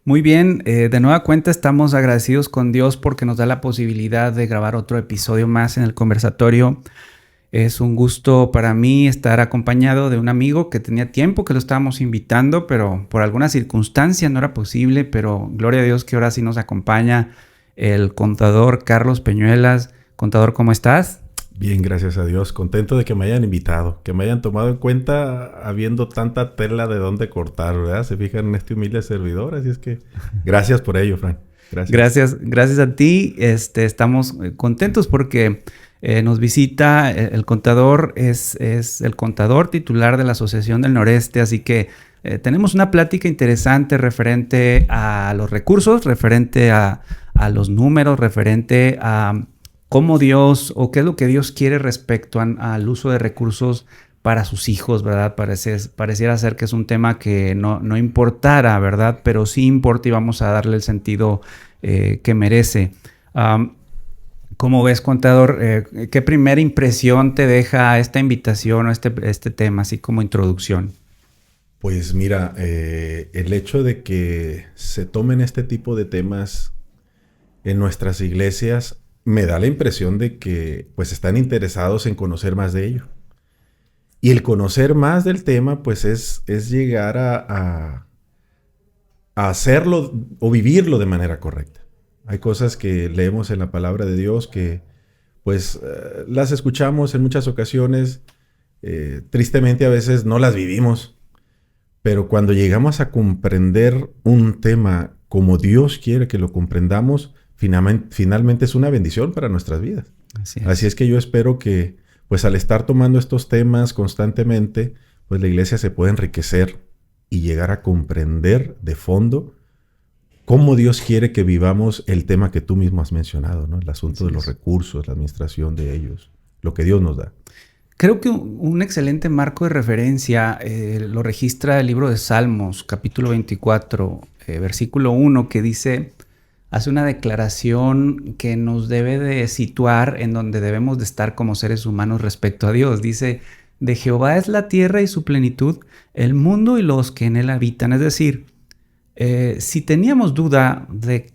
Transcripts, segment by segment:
Muy bien, de nueva cuenta estamos agradecidos con Dios porque nos da la posibilidad de grabar otro episodio más en el conversatorio. Es un gusto para mí estar acompañado de un amigo que tenía tiempo que lo estábamos invitando, pero por alguna circunstancia no era posible, pero gloria a Dios que ahora sí nos acompaña el contador Carlos Peñuelas. Contador, ¿cómo estás? Bien, gracias a Dios. Contento de que me hayan invitado, que me hayan tomado en cuenta habiendo tanta tela de dónde cortar, ¿verdad? Se fijan en este humilde servidor, así es que gracias por ello, Fran. Gracias. Gracias a ti. Estamos contentos porque nos visita el contador, es el contador titular de la Asociación del Noreste, así que tenemos una plática interesante referente a los recursos, referente a los números, referente a cómo Dios o qué es lo que Dios quiere respecto al uso de recursos para sus hijos, ¿verdad? Pareciera ser que es un tema que no importara, ¿verdad? Pero sí importa y vamos a darle el sentido que merece. ¿Cómo ves, contador? ¿Qué primera impresión te deja esta invitación o este tema, así como introducción? Pues mira, el hecho de que se tomen este tipo de temas en nuestras iglesias me da la impresión de que pues están interesados en conocer más de ello. Y el conocer más del tema pues es llegar a hacerlo o vivirlo de manera correcta. Hay cosas que leemos en la palabra de Dios que pues las escuchamos en muchas ocasiones, tristemente a veces no las vivimos, pero cuando llegamos a comprender un tema como Dios quiere que lo comprendamos, finalmente es una bendición para nuestras vidas. Así es que yo espero que pues al estar tomando estos temas constantemente, pues la iglesia se pueda enriquecer y llegar a comprender de fondo cómo Dios quiere que vivamos el tema que tú mismo has mencionado, ¿no? El asunto de los recursos, la administración de ellos, lo que Dios nos da. Creo que un excelente marco de referencia lo registra el libro de Salmos, capítulo 24, versículo 1, que hace una declaración que nos debe de situar en donde debemos de estar como seres humanos respecto a Dios. Dice, de Jehová es la tierra y su plenitud, el mundo y los que en él habitan. Es decir, si teníamos duda de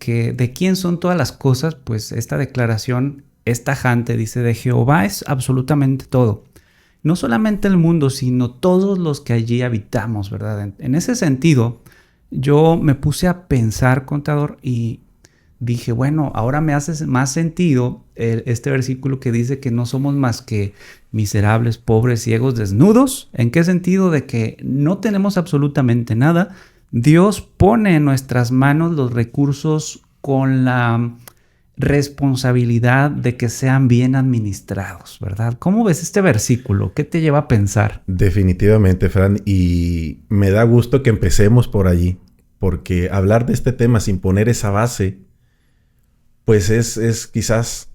quién son todas las cosas, pues esta declaración es tajante. Dice, de Jehová es absolutamente todo. No solamente el mundo, sino todos los que allí habitamos, ¿verdad? En ese sentido, yo me puse a pensar, contador, y dije, bueno, ahora me hace más sentido este versículo que dice que no somos más que miserables, pobres, ciegos, desnudos. ¿En qué sentido? De que no tenemos absolutamente nada. Dios pone en nuestras manos los recursos con la responsabilidad de que sean bien administrados, ¿verdad? ¿Cómo ves este versículo? ¿Qué te lleva a pensar? Definitivamente, Fran, y me da gusto que empecemos por allí, porque hablar de este tema sin poner esa base, pues es quizás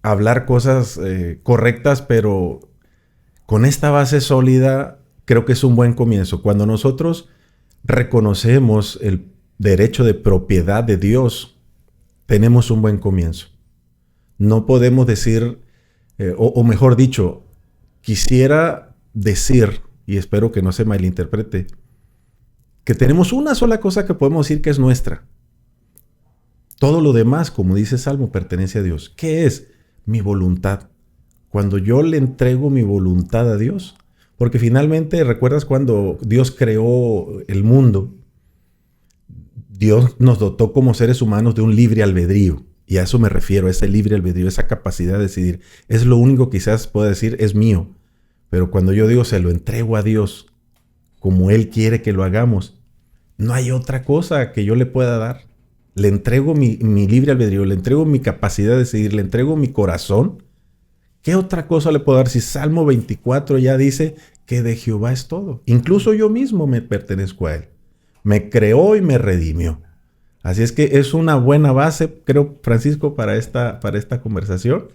hablar cosas correctas, pero con esta base sólida creo que es un buen comienzo. Cuando nosotros reconocemos el derecho de propiedad de Dios, tenemos un buen comienzo. No podemos decir, o mejor dicho, quisiera decir, y espero que no se malinterprete, que tenemos una sola cosa que podemos decir que es nuestra. Todo lo demás, como dice Salmo, pertenece a Dios. ¿Qué es? Mi voluntad. Cuando yo le entrego mi voluntad a Dios, porque finalmente, ¿recuerdas cuando Dios creó el mundo? Dios nos dotó como seres humanos de un libre albedrío. Y a eso me refiero, a ese libre albedrío, esa capacidad de decidir. Es lo único que quizás pueda decir, es mío. Pero cuando yo digo, se lo entrego a Dios, como Él quiere que lo hagamos, no hay otra cosa que yo le pueda dar. Le entrego mi libre albedrío, le entrego mi capacidad de decidir, le entrego mi corazón. ¿Qué otra cosa le puedo dar si Salmo 24 ya dice que de Jehová es todo? Incluso yo mismo me pertenezco a Él. Me creó y me redimió. Así es que es una buena base, creo, Francisco, para esta conversación,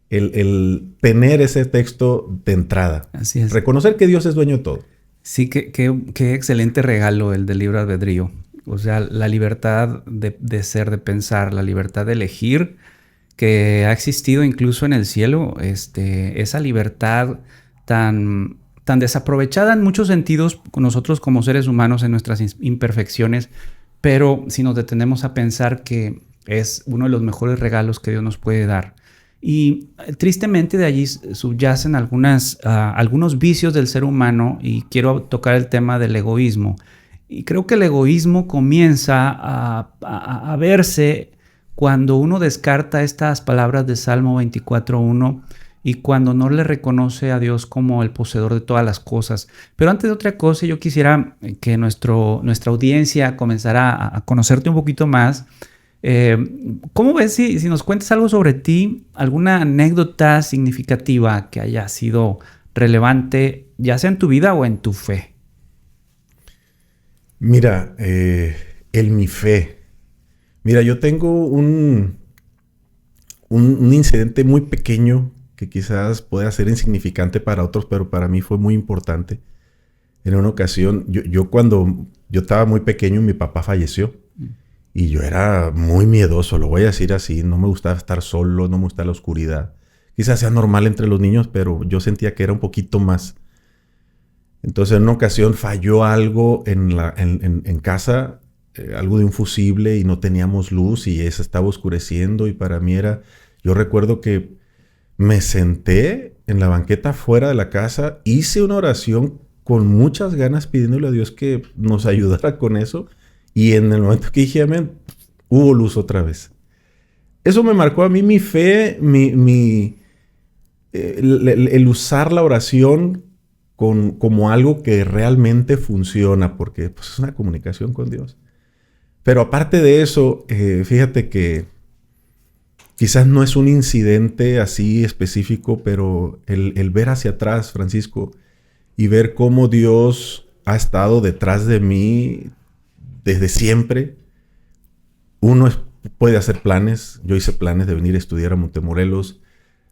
el tener ese texto de entrada. Así es. Reconocer que Dios es dueño de todo. Sí, qué excelente regalo el del libre albedrío. O sea, la libertad de ser, de pensar, la libertad de elegir, que ha existido incluso en el cielo, esa libertad tan desaprovechada en muchos sentidos, nosotros como seres humanos en nuestras imperfecciones, pero si nos detenemos a pensar que es uno de los mejores regalos que Dios nos puede dar. Y tristemente de allí subyacen algunos vicios del ser humano, y quiero tocar el tema del egoísmo. Y creo que el egoísmo comienza a verse cuando uno descarta estas palabras de Salmo 24:1 y cuando no le reconoce a Dios como el poseedor de todas las cosas. Pero antes de otra cosa, yo quisiera que nuestra audiencia comenzara a conocerte un poquito más. ¿Cómo ves si nos cuentas algo sobre ti, alguna anécdota significativa que haya sido relevante, ya sea en tu vida o en tu fe? Mira, en mi fe. Mira, yo tengo un incidente muy pequeño que quizás pueda ser insignificante para otros, pero para mí fue muy importante. En una ocasión, yo cuando yo estaba muy pequeño, mi papá falleció. Y yo era muy miedoso, lo voy a decir así. No me gustaba estar solo, no me gustaba la oscuridad. Quizás sea normal entre los niños, pero yo sentía que era un poquito más. Entonces, en una ocasión falló algo en casa, algo de un fusible, y no teníamos luz y se estaba oscureciendo. Y para mí yo recuerdo que me senté en la banqueta fuera de la casa, hice una oración con muchas ganas pidiéndole a Dios que nos ayudara con eso. Y en el momento que dije amén, hubo luz otra vez. Eso me marcó a mí mi fe, el usar la oración como algo que realmente funciona, porque pues, es una comunicación con Dios. Pero aparte de eso, fíjate que quizás no es un incidente así específico, pero el ver hacia atrás, Francisco, y ver cómo Dios ha estado detrás de mí desde siempre. Uno puede hacer planes. Yo hice planes de venir a estudiar a Montemorelos,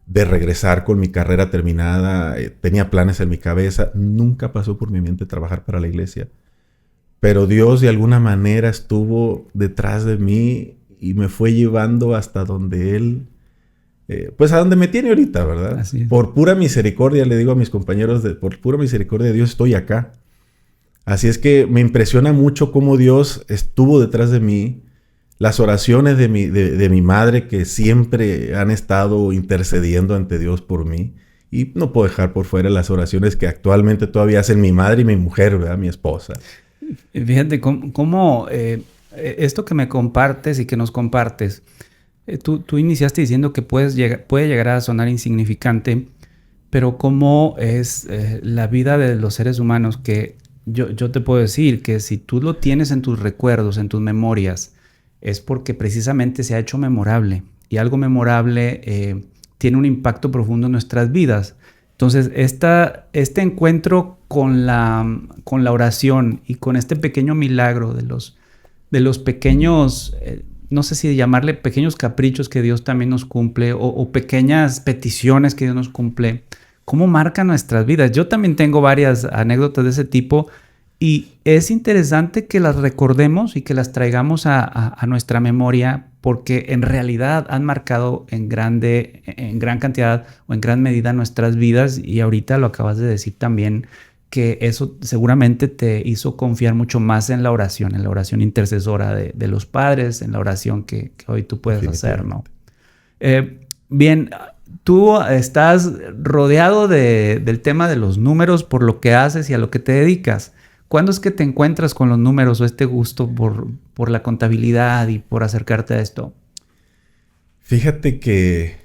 de regresar con mi carrera terminada. Tenía planes en mi cabeza. Nunca pasó por mi mente trabajar para la iglesia. Pero Dios de alguna manera estuvo detrás de mí y me fue llevando hasta donde Él, pues a donde me tiene ahorita, ¿verdad? Así es. Por pura misericordia, le digo a mis compañeros, por pura misericordia de Dios estoy acá. Así es que me impresiona mucho cómo Dios estuvo detrás de mí. Las oraciones de mi madre, que siempre han estado intercediendo ante Dios por mí. Y no puedo dejar por fuera las oraciones que actualmente todavía hacen mi madre y mi mujer, ¿verdad? Mi esposa. Fíjate cómo esto que me compartes y que nos compartes, tú iniciaste diciendo que puede llegar a sonar insignificante, pero cómo es la vida de los seres humanos, que yo te puedo decir que si tú lo tienes en tus recuerdos, en tus memorias, es porque precisamente se ha hecho memorable, y algo memorable tiene un impacto profundo en nuestras vidas. Entonces, este encuentro con la oración y con este pequeño milagro de los pequeños, no sé si llamarle pequeños caprichos que Dios también nos cumple, o pequeñas peticiones que Dios nos cumple, ¿cómo marca nuestras vidas? Yo también tengo varias anécdotas de ese tipo, y es interesante que las recordemos y que las traigamos a nuestra memoria, porque en realidad han marcado en gran cantidad o en gran medida nuestras vidas. Y ahorita lo acabas de decir también, que eso seguramente te hizo confiar mucho más en la oración intercesora de los padres, en la oración que hoy tú puedes hacer, ¿no? Bien, tú estás rodeado del tema de los números por lo que haces y a lo que te dedicas. ¿Cuándo es que te encuentras con los números, o este gusto por la contabilidad y por acercarte a esto? Fíjate que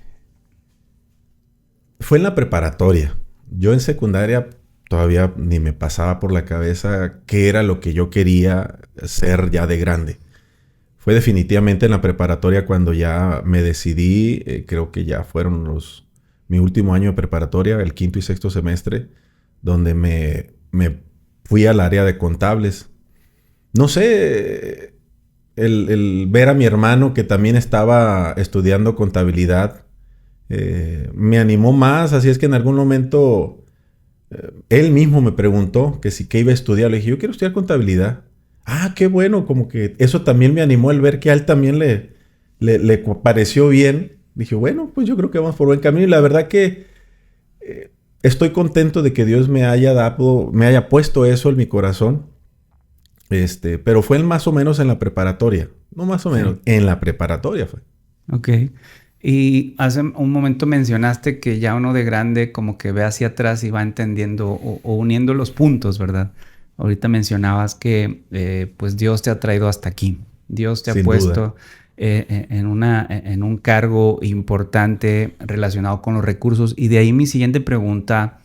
fue en la preparatoria. Yo en secundaria todavía ni me pasaba por la cabeza qué era lo que yo quería ser ya de grande. Fue definitivamente en la preparatoria cuando ya me decidí. Creo que ya fueron mi último año de preparatoria, el quinto y sexto semestre, donde me fui al área de contables. No sé, el ver a mi hermano que también estaba estudiando contabilidad me animó más. Así es que en algún momento él mismo me preguntó que qué iba a estudiar. Le dije, yo quiero estudiar contabilidad. Ah, qué bueno, como que eso también me animó, el ver que a él también le pareció bien. Dije, bueno, pues yo creo que vamos por buen camino. Y la verdad que estoy contento de que Dios me haya puesto eso en mi corazón. Pero fue más o menos en la preparatoria. No más o menos, en la preparatoria fue. Ok. Y hace un momento mencionaste que ya uno de grande como que ve hacia atrás y va entendiendo o uniendo los puntos, ¿verdad? Ahorita mencionabas que pues Dios te ha traído hasta aquí. Dios te ha puesto en un cargo importante relacionado con los recursos. Y de ahí mi siguiente pregunta.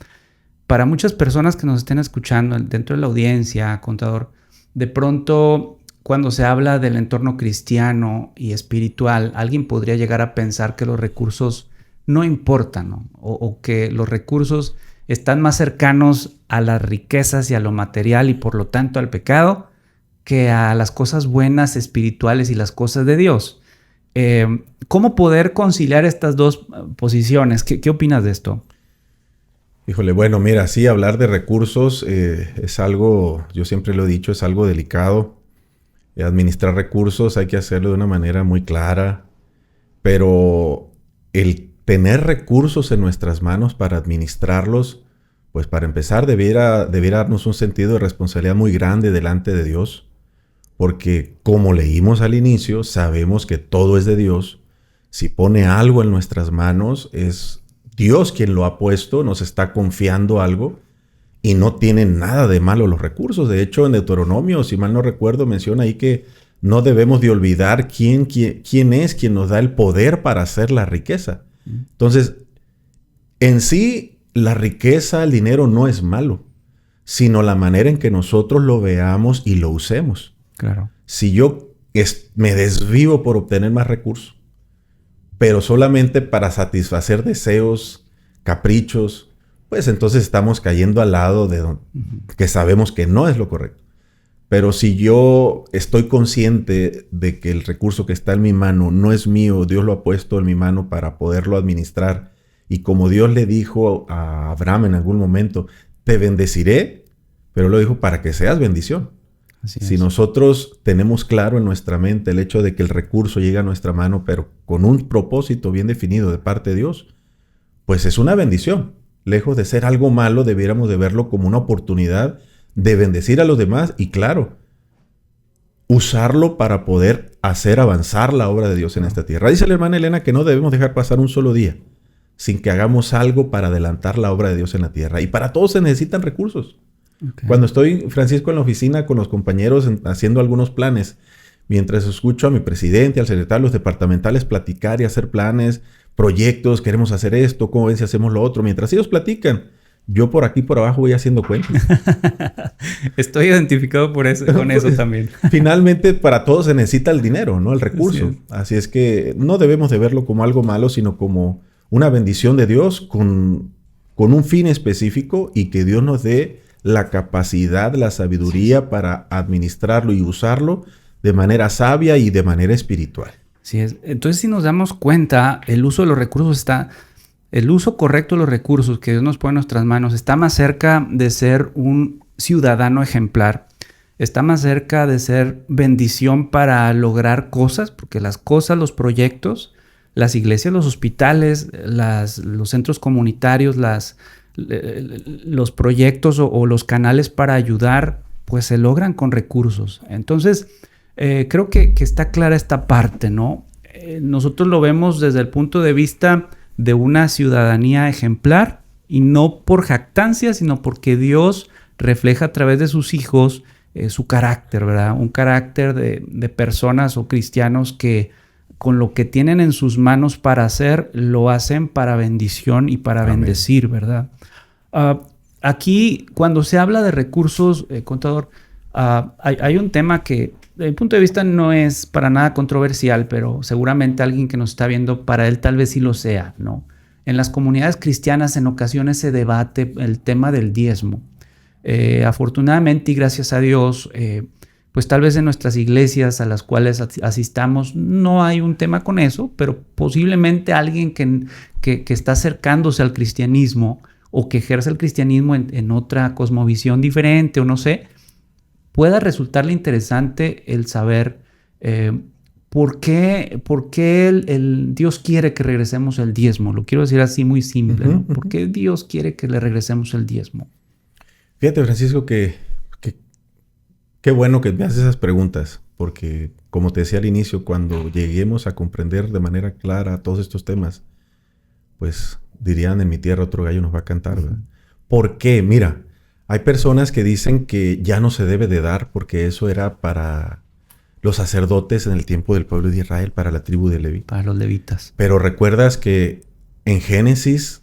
Para muchas personas que nos estén escuchando dentro de la audiencia, contador, de pronto cuando se habla del entorno cristiano y espiritual, alguien podría llegar a pensar que los recursos no importan, ¿no? O que los recursos están más cercanos a las riquezas y a lo material y por lo tanto al pecado que a las cosas buenas, espirituales y las cosas de Dios. ¿Cómo poder conciliar estas dos posiciones? ¿Qué opinas de esto? Híjole, bueno, mira, sí, hablar de recursos es algo, yo siempre lo he dicho, es algo delicado. Administrar recursos hay que hacerlo de una manera muy clara, pero el tener recursos en nuestras manos para administrarlos, pues para empezar debiera darnos un sentido de responsabilidad muy grande delante de Dios, porque como leímos al inicio, sabemos que todo es de Dios. Si pone algo en nuestras manos, es Dios quien lo ha puesto, nos está confiando algo y no tienen nada de malo los recursos. De hecho, en Deuteronomio, si mal no recuerdo, menciona ahí que no debemos de olvidar quién es quien nos da el poder para hacer la riqueza. Entonces, en sí, la riqueza, el dinero no es malo, sino la manera en que nosotros lo veamos y lo usemos. Claro. Si yo me desvivo por obtener más recursos, pero solamente para satisfacer deseos, caprichos, pues entonces estamos cayendo al lado de que sabemos que no es lo correcto. Pero si yo estoy consciente de que el recurso que está en mi mano no es mío, Dios lo ha puesto en mi mano para poderlo administrar, y como Dios le dijo a Abraham en algún momento, te bendeciré, pero lo dijo para que seas bendición. Si nosotros tenemos claro en nuestra mente el hecho de que el recurso llega a nuestra mano, pero con un propósito bien definido de parte de Dios, pues es una bendición. Lejos de ser algo malo, debiéramos de verlo como una oportunidad de bendecir a los demás y, claro, usarlo para poder hacer avanzar la obra de Dios en esta tierra. Dice la hermana Elena que no debemos dejar pasar un solo día sin que hagamos algo para adelantar la obra de Dios en la tierra. Y para todo se necesitan recursos. Okay. Cuando estoy, Francisco, en la oficina con los compañeros haciendo algunos planes, mientras escucho a mi presidente, al secretario, los departamentales platicar y hacer planes, proyectos, queremos hacer esto, cómo ven si hacemos lo otro, mientras ellos platican, yo por aquí por abajo voy haciendo cuentas. Estoy identificado por eso, con eso también. Finalmente, para todos se necesita el dinero, ¿no? El recurso. Así es que no debemos de verlo como algo malo, sino como una bendición de Dios con un fin específico, y que Dios nos dé la capacidad, la sabiduría para administrarlo y usarlo de manera sabia y de manera espiritual. Sí es. Entonces, si nos damos cuenta, el uso de los recursos el uso correcto de los recursos que Dios nos pone en nuestras manos está más cerca de ser un ciudadano ejemplar, está más cerca de ser bendición para lograr cosas, porque las cosas, los proyectos, las iglesias, los hospitales, los centros comunitarios, los proyectos o los canales para ayudar, pues se logran con recursos. Entonces, creo que está clara esta parte, ¿no? Nosotros lo vemos desde el punto de vista de una ciudadanía ejemplar, y no por jactancia, sino porque Dios refleja a través de sus hijos su carácter, ¿verdad? Un carácter de personas o cristianos que con lo que tienen en sus manos para hacer, lo hacen para bendición y para Amén. Bendecir, ¿verdad? Aquí, cuando se habla de recursos, contador, hay un tema que, desde mi punto de vista, no es para nada controversial, pero seguramente alguien que nos está viendo, para él tal vez sí lo sea, ¿no? En las comunidades cristianas en ocasiones se debate el tema del diezmo. Afortunadamente y gracias a Dios, pues tal vez en nuestras iglesias a las cuales asistamos no hay un tema con eso, pero posiblemente alguien que está acercándose al cristianismo o que ejerce el cristianismo en otra cosmovisión diferente o no sé, pueda resultarle interesante el saber por qué Dios quiere que regresemos el diezmo. Lo quiero decir así muy simple, ¿no? ¿Por qué Dios quiere que le regresemos el diezmo? Fíjate, Francisco, que Qué bueno que me haces esas preguntas, porque como te decía al inicio, cuando lleguemos a comprender de manera clara todos estos temas, pues dirían en mi tierra otro gallo nos va a cantar, ¿verdad? ¿Por qué? Mira, hay personas que dicen que ya no se debe de dar porque eso era para los sacerdotes en el tiempo del pueblo de Israel, para la tribu de Leví. Para los levitas. Pero recuerdas que en Génesis,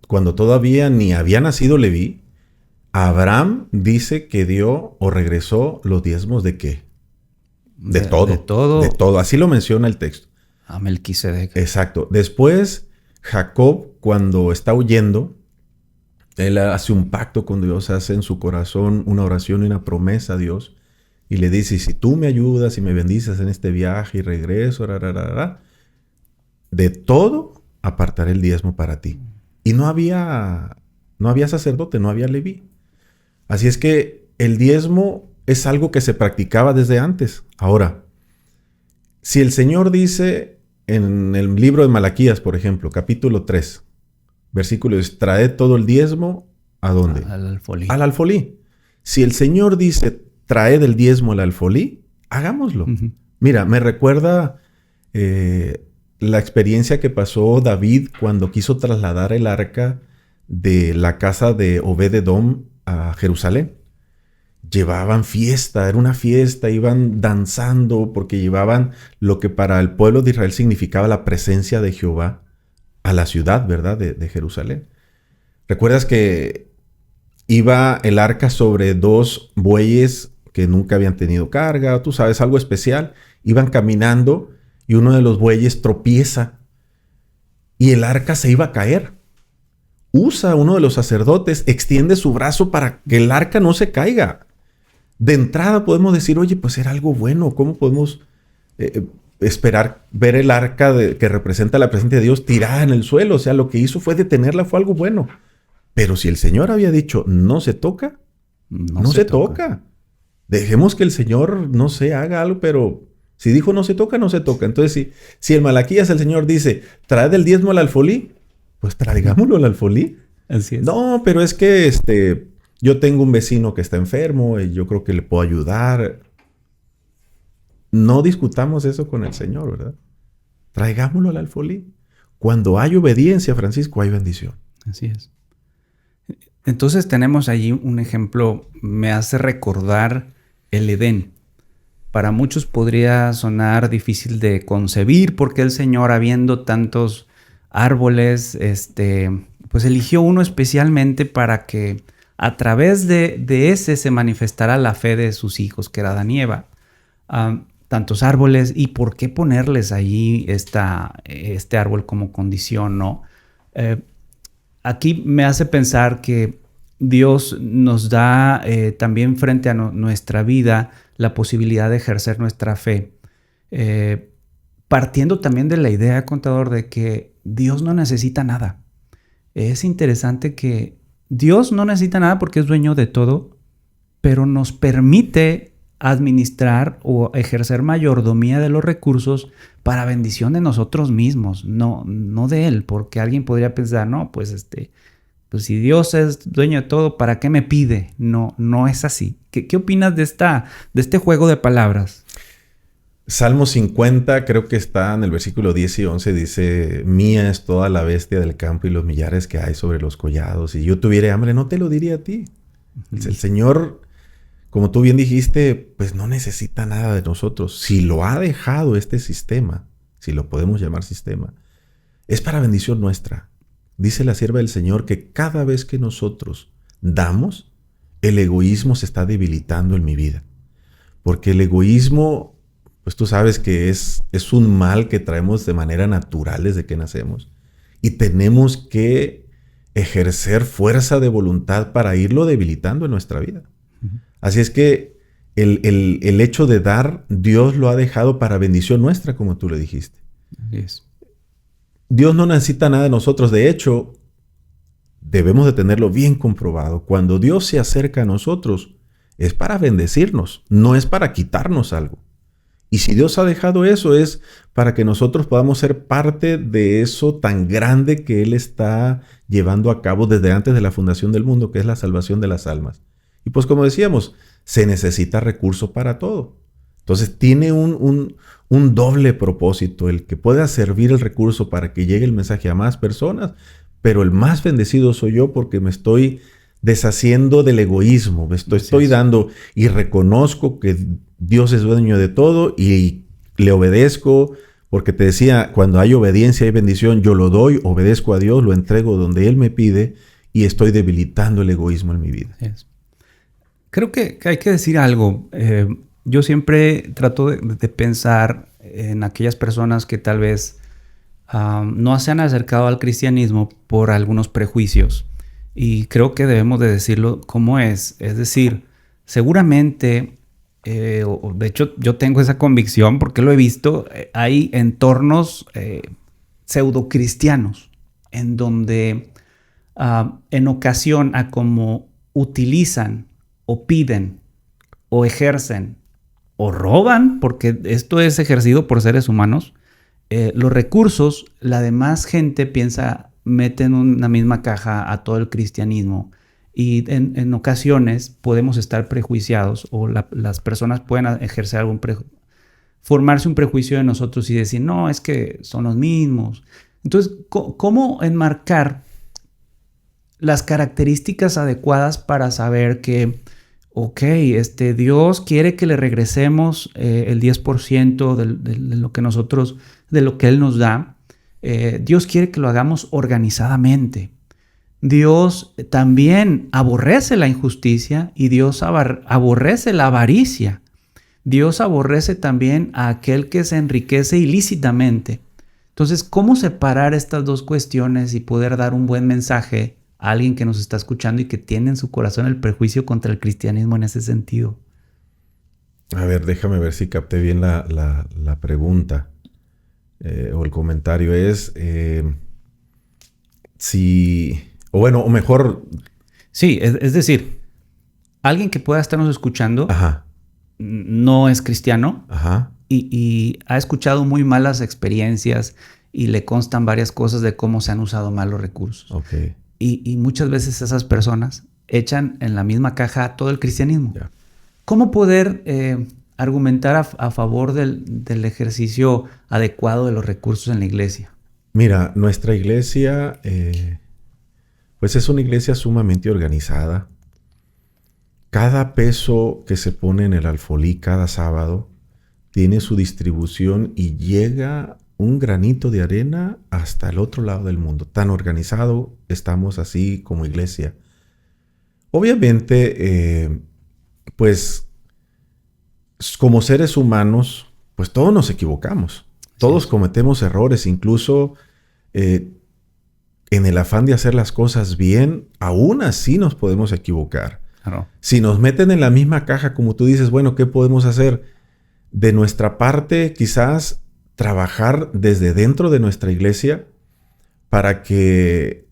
cuando todavía ni había nacido Leví, Abraham dice que dio o regresó los diezmos ¿de qué? De todo. De todo. De todo. Así lo menciona el texto. A Melquisedec. Exacto. Después, Jacob, cuando está huyendo, él hace un pacto con Dios, hace en su corazón una oración y una promesa a Dios. Y le dice, si tú me ayudas y me bendices en este viaje y regreso, de todo apartaré el diezmo para ti. Y no había sacerdote, no había leví. Así es que el diezmo es algo que se practicaba desde antes. Ahora, si el Señor dice en el libro de Malaquías, por ejemplo, capítulo 3, versículo 10, traed todo el diezmo, ¿a dónde? Al alfolí. Al alfolí. Si el Señor dice, traed el diezmo al alfolí, hagámoslo. Mira, me recuerda la experiencia que pasó David cuando quiso trasladar el arca de la casa de Obed-Edom a Jerusalén. Llevaban fiesta, era una fiesta, iban danzando porque llevaban lo que para el pueblo de Israel significaba la presencia de Jehová a la ciudad, ¿verdad? De Jerusalén. ¿Recuerdas que iba el arca sobre 2 bueyes que nunca habían tenido carga? Tú sabes, algo especial. Iban caminando y uno de los bueyes tropieza y el arca se iba a caer. Usa uno de los sacerdotes, extiende su brazo para que el arca no se caiga. De entrada podemos decir, oye, pues era algo bueno. ¿Cómo podemos esperar ver el arca que representa la presencia de Dios tirada en el suelo? O sea, lo que hizo fue detenerla, fue algo bueno. Pero si el Señor había dicho, no se toca, no se toca. Dejemos que el Señor, no sé, haga algo, pero si dijo no se toca, no se toca. Entonces, si en Malaquías el Señor dice, traed el diezmo al alfolí, pues traigámoslo al alfolí. Así es. No, pero es que yo tengo un vecino que está enfermo y yo creo que le puedo ayudar. No discutamos eso con el Señor, ¿verdad? Traigámoslo al alfolí. Cuando hay obediencia, Francisco, hay bendición. Así es. Entonces tenemos allí un ejemplo, me hace recordar el Edén. Para muchos podría sonar difícil de concebir porque el Señor, habiendo tantos árboles, pues eligió uno especialmente para que a través de ese se manifestara la fe de sus hijos, que era Adán y Eva. Tantos árboles, ¿y por qué ponerles allí este árbol como condición, no? Aquí me hace pensar que Dios nos da también frente a nuestra vida la posibilidad de ejercer nuestra fe, partiendo también de la idea, contador, de que Dios no necesita nada. Es interesante que Dios no necesita nada porque es dueño de todo, pero nos permite administrar o ejercer mayordomía de los recursos para bendición de nosotros mismos, no de Él, porque alguien podría pensar, no, pues pues si Dios es dueño de todo, ¿para qué me pide? No es así. ¿Qué opinas de este juego de palabras? Salmo 50, creo que está en el versículo 10 y 11, dice, mía es toda la bestia del campo y los millares que hay sobre los collados. Si yo tuviera hambre, no te lo diría a ti. El Señor, como tú bien dijiste, pues no necesita nada de nosotros. Si lo ha dejado este sistema, si lo podemos llamar sistema, es para bendición nuestra. Dice la sierva del Señor que cada vez que nosotros damos, el egoísmo se está debilitando en mi vida. Porque el egoísmo, pues tú sabes que es un mal que traemos de manera natural desde que nacemos. Y tenemos que ejercer fuerza de voluntad para irlo debilitando en nuestra vida. Así es que el hecho de dar, Dios lo ha dejado para bendición nuestra, como tú le dijiste. Así es. Dios no necesita nada de nosotros. De hecho, debemos de tenerlo bien comprobado. Cuando Dios se acerca a nosotros, es para bendecirnos, no es para quitarnos algo. Y si Dios ha dejado eso, es para que nosotros podamos ser parte de eso tan grande que Él está llevando a cabo desde antes de la fundación del mundo, que es la salvación de las almas. Y pues como decíamos, se necesita recurso para todo. Entonces tiene un doble propósito, el que pueda servir el recurso para que llegue el mensaje a más personas, pero el más bendecido soy yo porque me estoy deshaciendo del egoísmo, estoy dando y reconozco que Dios es dueño de todo y le obedezco, porque te decía, cuando hay obediencia hay bendición, yo lo doy, obedezco a Dios, lo entrego donde Él me pide y estoy debilitando el egoísmo en mi vida. Yes. Creo que hay que decir algo. Yo siempre trato de pensar en aquellas personas que tal vez no se han acercado al cristianismo por algunos prejuicios. Y creo que debemos de decirlo como es. Es decir, seguramente, de hecho yo tengo esa convicción porque lo he visto, hay entornos pseudocristianos en donde en ocasión a como utilizan o piden o ejercen o roban, porque esto es ejercido por seres humanos, los recursos, la demás gente piensa, mete en una misma caja a todo el cristianismo y en ocasiones podemos estar prejuiciados o las personas pueden ejercer formarse un prejuicio de nosotros y decir, no, es que son los mismos. Entonces, ¿cómo enmarcar las características adecuadas para saber que ok, Dios quiere que le regresemos el 10% de lo que nosotros, de lo que Él nos da? Dios quiere que lo hagamos organizadamente. Dios también aborrece la injusticia y Dios aborrece la avaricia. Dios aborrece también a aquel que se enriquece ilícitamente. Entonces, ¿cómo separar estas dos cuestiones y poder dar un buen mensaje a alguien que nos está escuchando y que tiene en su corazón el prejuicio contra el cristianismo en ese sentido? A ver, déjame ver si capté bien la pregunta o el comentario. O mejor... Sí, es decir, alguien que pueda estarnos escuchando no es cristiano y ha escuchado muy malas experiencias y le constan varias cosas de cómo se han usado mal los recursos. Okay. Y muchas veces esas personas echan en la misma caja todo el cristianismo. Yeah. ¿Cómo poder argumentar a favor del ejercicio adecuado de los recursos en la iglesia? Mira, nuestra iglesia pues es una iglesia sumamente organizada. Cada peso que se pone en el alfolí cada sábado tiene su distribución y llega un granito de arena hasta el otro lado del mundo. Tan organizado estamos así como iglesia. Obviamente, pues como seres humanos, pues todos nos equivocamos. Todos cometemos errores, incluso en el afán de hacer las cosas bien, aún así nos podemos equivocar. Claro. Si nos meten en la misma caja, como tú dices, bueno, ¿qué podemos hacer? De nuestra parte, quizás trabajar desde dentro de nuestra iglesia para que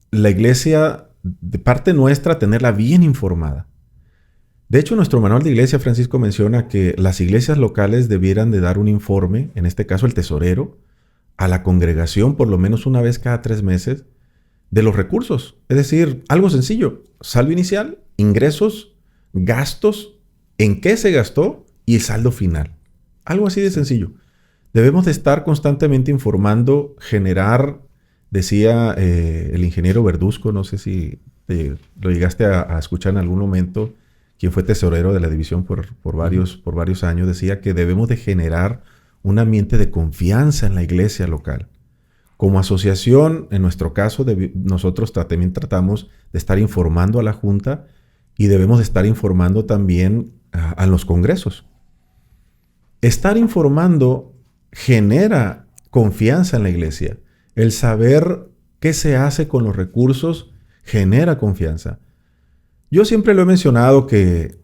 la iglesia, de parte nuestra, tenerla bien informada. De hecho, nuestro manual de iglesia, Francisco, menciona que las iglesias locales debieran de dar un informe, en este caso el tesorero, a la congregación por lo menos una vez cada 3 meses de los recursos. Es decir, algo sencillo, saldo inicial, ingresos, gastos, en qué se gastó y el saldo final. Algo así de sencillo. Debemos de estar constantemente informando, generar, decía el ingeniero Verduzco, no sé si lo llegaste a escuchar en algún momento, quien fue tesorero de la división por varios años, decía que debemos de generar un ambiente de confianza en la iglesia local. Como asociación, en nuestro caso, nosotros también tratamos de estar informando a la Junta y debemos de estar informando también a los congresos. Estar informando genera confianza en la iglesia. El saber qué se hace con los recursos genera confianza. Yo siempre lo he mencionado que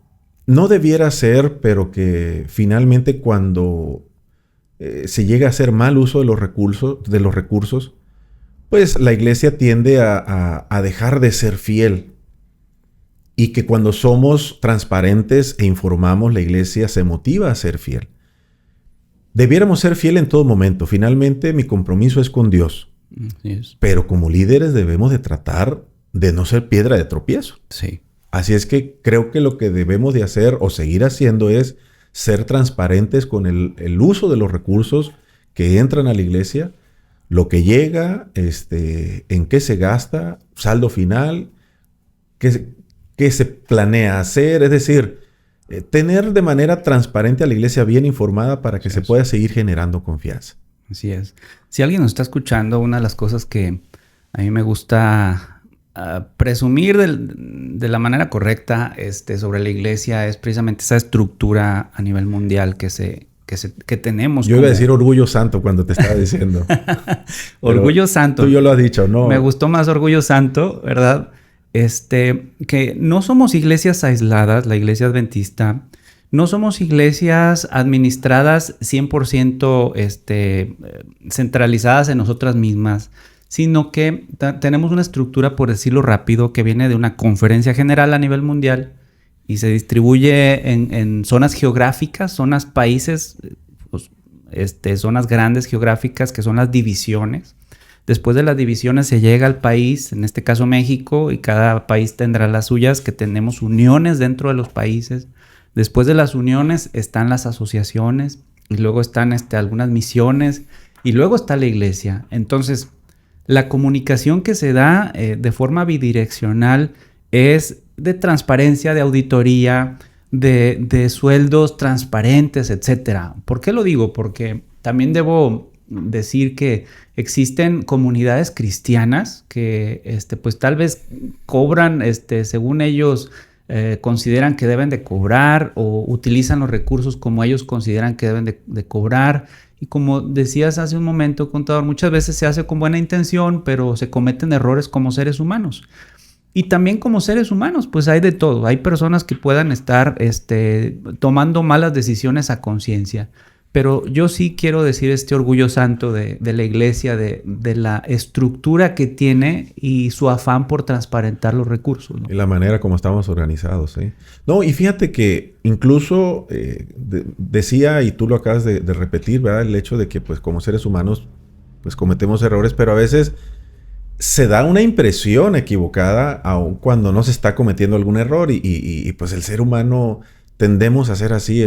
no debiera ser, pero que finalmente cuando se llega a hacer mal uso de los recursos, pues la iglesia tiende a dejar de ser fiel. Y que cuando somos transparentes e informamos, la iglesia se motiva a ser fiel. Debiéramos ser fiel en todo momento. Finalmente, mi compromiso es con Dios. Yes. Pero como líderes debemos de tratar de no ser piedra de tropiezo. Sí. Así es que creo que lo que debemos de hacer o seguir haciendo es ser transparentes con el uso de los recursos que entran a la iglesia, lo que llega, en qué se gasta, saldo final, qué se planea hacer, es decir, tener de manera transparente a la iglesia bien informada para que se pueda seguir generando confianza. Así es. Si alguien nos está escuchando, una de las cosas que a mí me gusta presumir de la manera correcta sobre la iglesia es precisamente esa estructura a nivel mundial que tenemos. Yo iba a decir orgullo santo cuando te estaba diciendo. Orgullo santo. Tú yo lo has dicho, ¿no? Me gustó más orgullo santo, ¿verdad? Que no somos iglesias aisladas, la iglesia adventista. No somos iglesias administradas 100% centralizadas en nosotras mismas, sino que tenemos una estructura, por decirlo rápido, que viene de una conferencia general a nivel mundial y se distribuye en zonas geográficas, zonas países, zonas grandes geográficas que son las divisiones. Después de las divisiones se llega al país, en este caso México, y cada país tendrá las suyas, que tenemos uniones dentro de los países. Después de las uniones están las asociaciones y luego están algunas misiones y luego está la iglesia. Entonces, la comunicación que se da de forma bidireccional es de transparencia, de auditoría, de sueldos transparentes, etc. ¿Por qué lo digo? Porque también debo decir que existen comunidades cristianas que pues tal vez cobran según ellos consideran que deben de cobrar o utilizan los recursos como ellos consideran que deben de cobrar. Y como decías hace un momento, contador, muchas veces se hace con buena intención, pero se cometen errores como seres humanos. Y también como seres humanos, pues hay de todo. Hay personas que puedan estar tomando malas decisiones a conciencia. Pero yo sí quiero decir orgullo santo de la iglesia, de la estructura que tiene y su afán por transparentar los recursos, ¿no? Y la manera como estamos organizados, ¿sí? No, y fíjate que incluso decía, y tú lo acabas de repetir, ¿verdad? El hecho de que pues como seres humanos pues cometemos errores, pero a veces se da una impresión equivocada aun cuando no se está cometiendo algún error y pues el ser humano tendemos a ser así,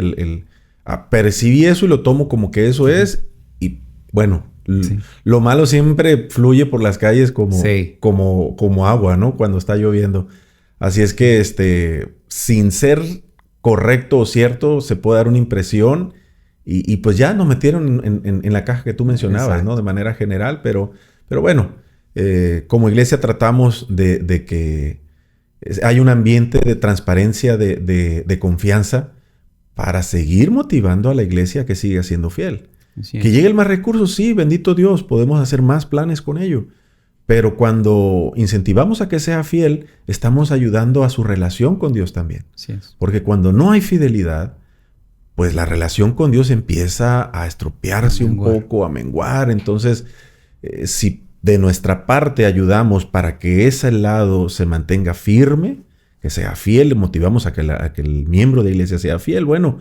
percibí eso y lo tomo como que eso es. Y bueno, sí, lo malo siempre fluye por las calles como agua, ¿no? Cuando está lloviendo. Así es que sin ser correcto o cierto, se puede dar una impresión. Y pues ya nos metieron en la caja que tú mencionabas, exacto, ¿no? De manera general. Pero bueno, como iglesia tratamos de que hay un ambiente de transparencia, de confianza, para seguir motivando a la iglesia a que siga siendo fiel. Que lleguen más recursos, sí, bendito Dios, podemos hacer más planes con ello. Pero cuando incentivamos a que sea fiel, estamos ayudando a su relación con Dios también. Porque cuando no hay fidelidad, pues la relación con Dios empieza a estropearse un poco, a menguar. Entonces, si de nuestra parte ayudamos para que ese lado se mantenga firme, que sea fiel, le motivamos a que el miembro de la iglesia sea fiel. Bueno,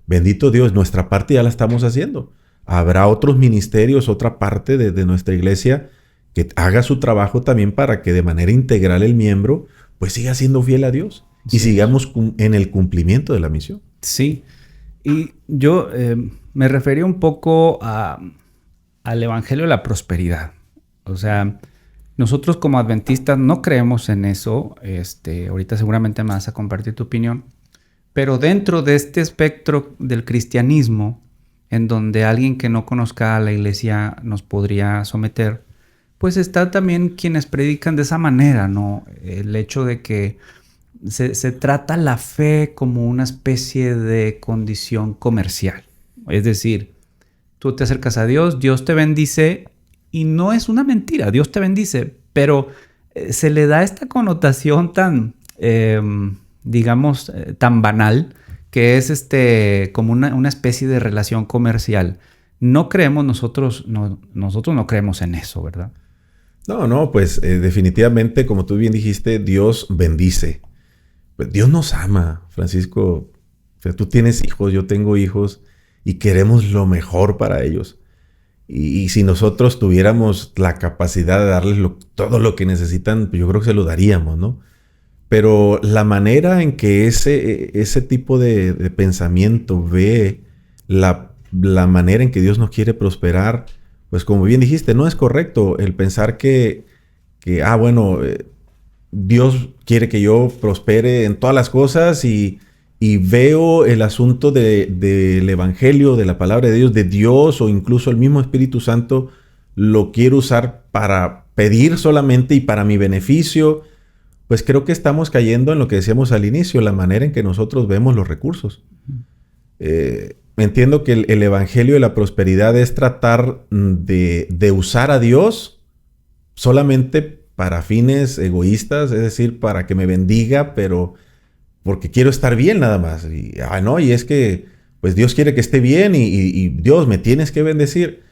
bendito Dios, nuestra parte ya la estamos haciendo. Habrá otros ministerios, otra parte de nuestra iglesia que haga su trabajo también para que de manera integral el miembro pues siga siendo fiel a Dios y sigamos en el cumplimiento de la misión. Sí, y yo me refería un poco al evangelio de la prosperidad. O sea, nosotros como adventistas no creemos en eso. Ahorita seguramente me vas a compartir tu opinión. Pero dentro de este espectro del cristianismo, en donde alguien que no conozca a la iglesia nos podría someter, pues está también quienes predican de esa manera, ¿no? El hecho de que se trata la fe como una especie de condición comercial. Es decir, tú te acercas a Dios, Dios te bendice. Y no es una mentira, Dios te bendice, pero se le da esta connotación tan, tan banal, que es como una especie de relación comercial. No creemos nosotros no creemos en eso, ¿verdad? No, pues definitivamente, como tú bien dijiste, Dios bendice. Pues Dios nos ama, Francisco. O sea, tú tienes hijos, yo tengo hijos y queremos lo mejor para ellos. Y si nosotros tuviéramos la capacidad de darles todo lo que necesitan, pues yo creo que se lo daríamos, ¿no? Pero la manera en que ese tipo de pensamiento ve la manera en que Dios nos quiere prosperar, pues como bien dijiste, no es correcto el pensar que Dios quiere que yo prospere en todas las cosas y veo el asunto del Evangelio, de la palabra de Dios o incluso el mismo Espíritu Santo lo quiero usar para pedir solamente y para mi beneficio. Pues creo que estamos cayendo en lo que decíamos al inicio, la manera en que nosotros vemos los recursos. Entiendo que el Evangelio de la prosperidad es tratar de usar a Dios solamente para fines egoístas, es decir, para que me bendiga, pero porque quiero estar bien nada más. Y es que pues Dios quiere que esté bien y Dios me tienes que bendecir.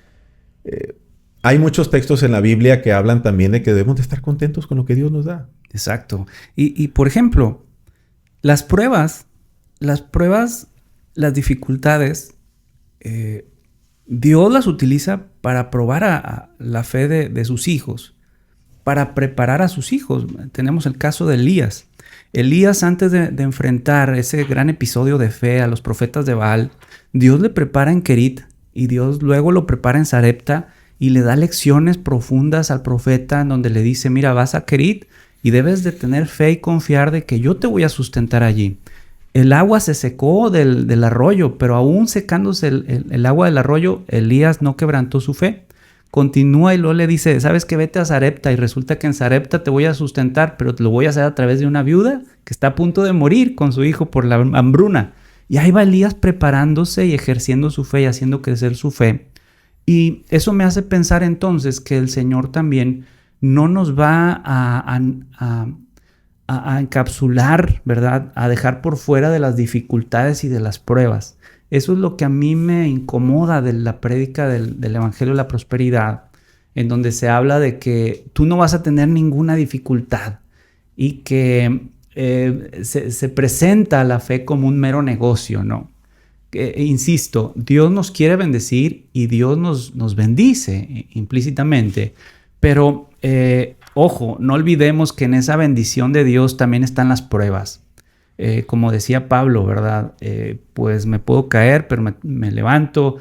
Hay muchos textos en la Biblia que hablan también de que debemos de estar contentos con lo que Dios nos da. Exacto. Y por ejemplo, las pruebas, las dificultades, Dios las utiliza para probar a la fe de sus hijos, para preparar a sus hijos. Tenemos el caso de Elías. Elías, antes de enfrentar ese gran episodio de fe a los profetas de Baal, Dios le prepara en Kerit y Dios luego lo prepara en Sarepta y le da lecciones profundas al profeta en donde le dice, mira, vas a Kerit y debes de tener fe y confiar de que yo te voy a sustentar allí. El agua se secó del arroyo, pero aún secándose el agua del arroyo, Elías no quebrantó su fe. Continúa y luego le dice, ¿sabes qué? Vete a Sarepta y resulta que en Sarepta te voy a sustentar, pero te lo voy a hacer a través de una viuda que está a punto de morir con su hijo por la hambruna. Y ahí va Elías preparándose y ejerciendo su fe y haciendo crecer su fe. Y eso me hace pensar entonces que el Señor también no nos va a encapsular, ¿verdad? A dejar por fuera de las dificultades y de las pruebas. Eso es lo que a mí me incomoda de la prédica del Evangelio de la Prosperidad, en donde se habla de que tú no vas a tener ninguna dificultad y que se presenta la fe como un mero negocio, ¿no? Insisto, Dios nos quiere bendecir y Dios nos bendice implícitamente, pero ojo, no olvidemos que en esa bendición de Dios también están las pruebas. Como decía Pablo, ¿verdad? Pues me puedo caer, pero me levanto.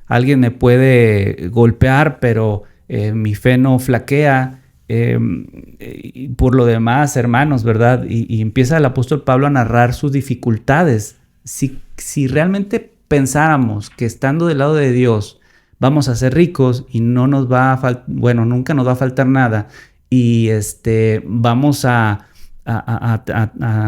Alguien me puede golpear, pero mi fe no flaquea. Y por lo demás, hermanos, ¿verdad? Y empieza el apóstol Pablo a narrar sus dificultades. Si realmente pensáramos que estando del lado de Dios vamos a ser ricos y no nos va a nunca nos va a faltar nada y vamos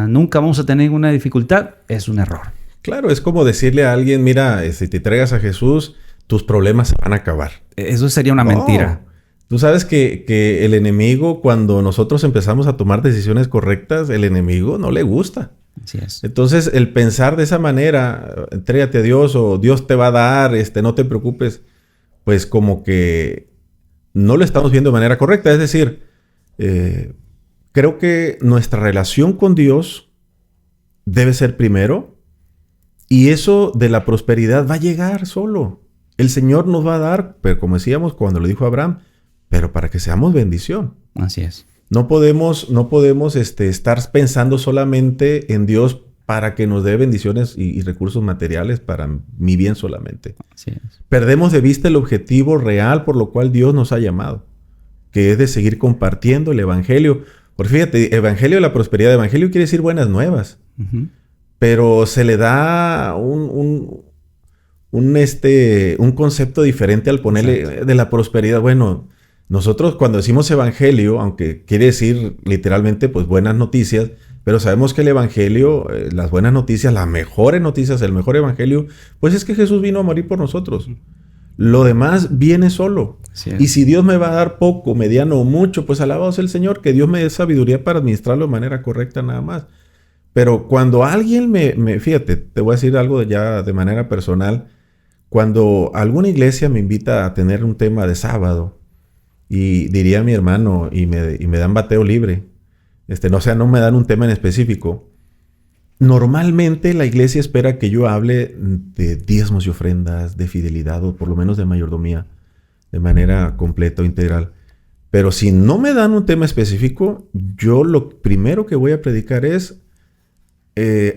nunca vamos a tener ninguna dificultad, es un error. Claro, es como decirle a alguien, mira, si te entregas a Jesús, tus problemas se van a acabar. Eso sería una mentira. Tú sabes que el enemigo, cuando nosotros empezamos a tomar decisiones correctas, el enemigo no le gusta. Así es. Entonces, el pensar de esa manera, entrégate a Dios o Dios te va a dar, no te preocupes, pues como que no lo estamos viendo de manera correcta. Es decir, creo que nuestra relación con Dios debe ser primero y eso de la prosperidad va a llegar solo. El Señor nos va a dar, pero como decíamos cuando lo dijo Abraham, pero para que seamos bendición. Así es. No podemos estar pensando solamente en Dios para que nos dé bendiciones y recursos materiales para mi bien solamente. Así es. Perdemos de vista el objetivo real por lo cual Dios nos ha llamado, que es de seguir compartiendo el Evangelio. Porque fíjate, Evangelio de la Prosperidad, Evangelio quiere decir buenas nuevas, pero se le da un concepto diferente al ponerle de la prosperidad. Bueno, nosotros cuando decimos Evangelio, aunque quiere decir literalmente pues buenas noticias, pero sabemos que el Evangelio, las buenas noticias, las mejores noticias, el mejor Evangelio, pues es que Jesús vino a morir por nosotros. Lo demás viene solo. Y si Dios me va a dar poco, mediano o mucho, pues alabado sea el Señor, que Dios me dé sabiduría para administrarlo de manera correcta nada más. Pero cuando alguien fíjate, te voy a decir algo ya de manera personal, cuando alguna iglesia me invita a tener un tema de sábado, y diría mi hermano, y me dan bateo libre, no me dan un tema en específico, normalmente la iglesia espera que yo hable de diezmos y ofrendas, de fidelidad, o por lo menos de mayordomía, de manera completa o integral. Pero si no me dan un tema específico, yo lo primero que voy a predicar es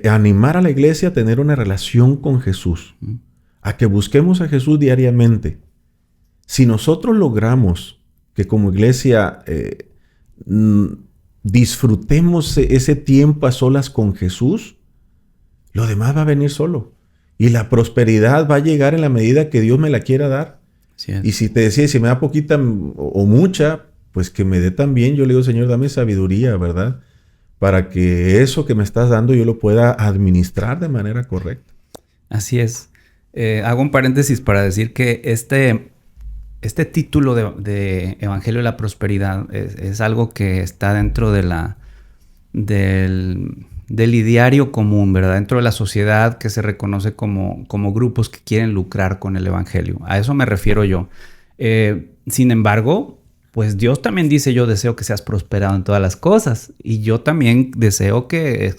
animar a la iglesia a tener una relación con Jesús, a que busquemos a Jesús diariamente. Si nosotros logramos que como iglesia disfrutemos ese tiempo a solas con Jesús, lo demás va a venir solo. Y la prosperidad va a llegar en la medida que Dios me la quiera dar. Y si te decía, si me da poquita o mucha, pues que me dé también. Yo le digo, Señor, dame sabiduría, ¿verdad? Para que eso que me estás dando yo lo pueda administrar de manera correcta. Así es. Hago un paréntesis para decir que este título de Evangelio de la Prosperidad es algo que está dentro de del ideario común, ¿verdad? Dentro de la sociedad que se reconoce como grupos que quieren lucrar con el Evangelio. A eso me refiero yo. Sin embargo, pues Dios también dice, yo deseo que seas prosperado en todas las cosas. Y yo también deseo que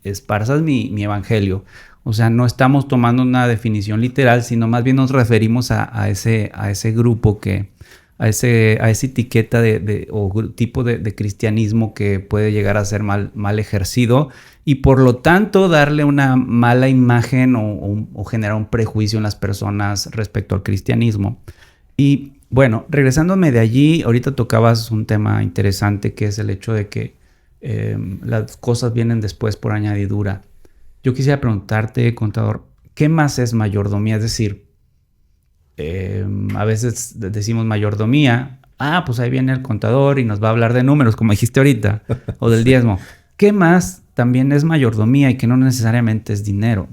esparzas mi Evangelio. O sea, no estamos tomando una definición literal, sino más bien nos referimos a ese grupo a esa etiqueta o tipo de cristianismo que puede llegar a ser mal ejercido y por lo tanto darle una mala imagen o generar un prejuicio en las personas respecto al cristianismo. Y bueno, regresándome de allí, ahorita tocabas un tema interesante que es el hecho de que las cosas vienen después por añadidura. Yo quisiera preguntarte, contador, ¿qué más es mayordomía? Es decir, a veces decimos mayordomía, pues ahí viene el contador y nos va a hablar de números, como dijiste ahorita, o del diezmo. ¿Qué más también es mayordomía y que no necesariamente es dinero?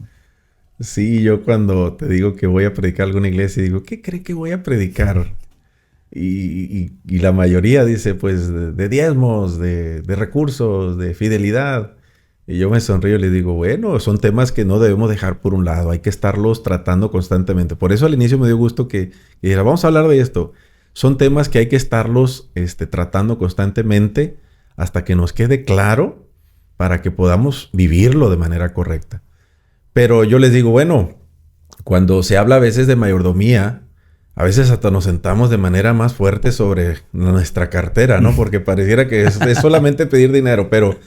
Sí, yo cuando te digo que voy a predicar a alguna iglesia, digo, ¿qué cree que voy a predicar? Y la mayoría dice, pues, de diezmos, de recursos, de fidelidad. Y yo me sonrío y le digo, bueno, son temas que no debemos dejar por un lado, hay que estarlos tratando constantemente. Por eso al inicio me dio gusto que dijera, vamos a hablar de esto. Son temas que hay que estarlos tratando constantemente hasta que nos quede claro para que podamos vivirlo de manera correcta. Pero yo les digo, bueno, cuando se habla a veces de mayordomía, a veces hasta nos sentamos de manera más fuerte sobre nuestra cartera, ¿no? Porque pareciera que es solamente pedir dinero, pero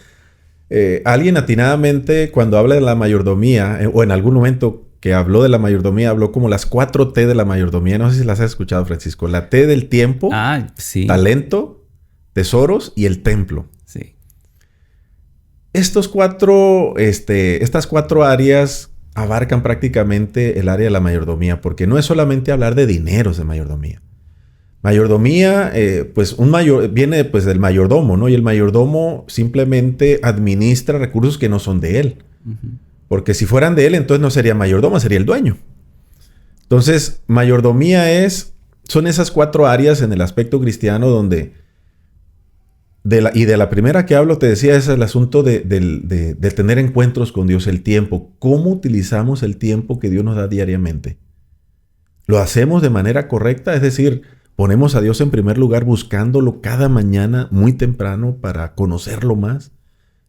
alguien atinadamente cuando habla de la mayordomía, o en algún momento que habló de la mayordomía, habló como las 4 T de la mayordomía. No sé si las has escuchado, Francisco. La T del tiempo, sí. Talento, tesoros y el templo. Sí. Estas 4 áreas abarcan prácticamente el área de la mayordomía, porque no es solamente hablar de dineros de mayordomía. Mayordomía, viene pues del mayordomo, ¿no? Y el mayordomo simplemente administra recursos que no son de él. Uh-huh. Porque si fueran de él, entonces no sería mayordomo, sería el dueño. Entonces, mayordomía son esas 4 áreas en el aspecto cristiano donde, de la primera que hablo, te decía, es el asunto de tener encuentros con Dios, el tiempo. ¿Cómo utilizamos el tiempo que Dios nos da diariamente? ¿Lo hacemos de manera correcta? Es decir, ponemos a Dios en primer lugar buscándolo cada mañana muy temprano para conocerlo más.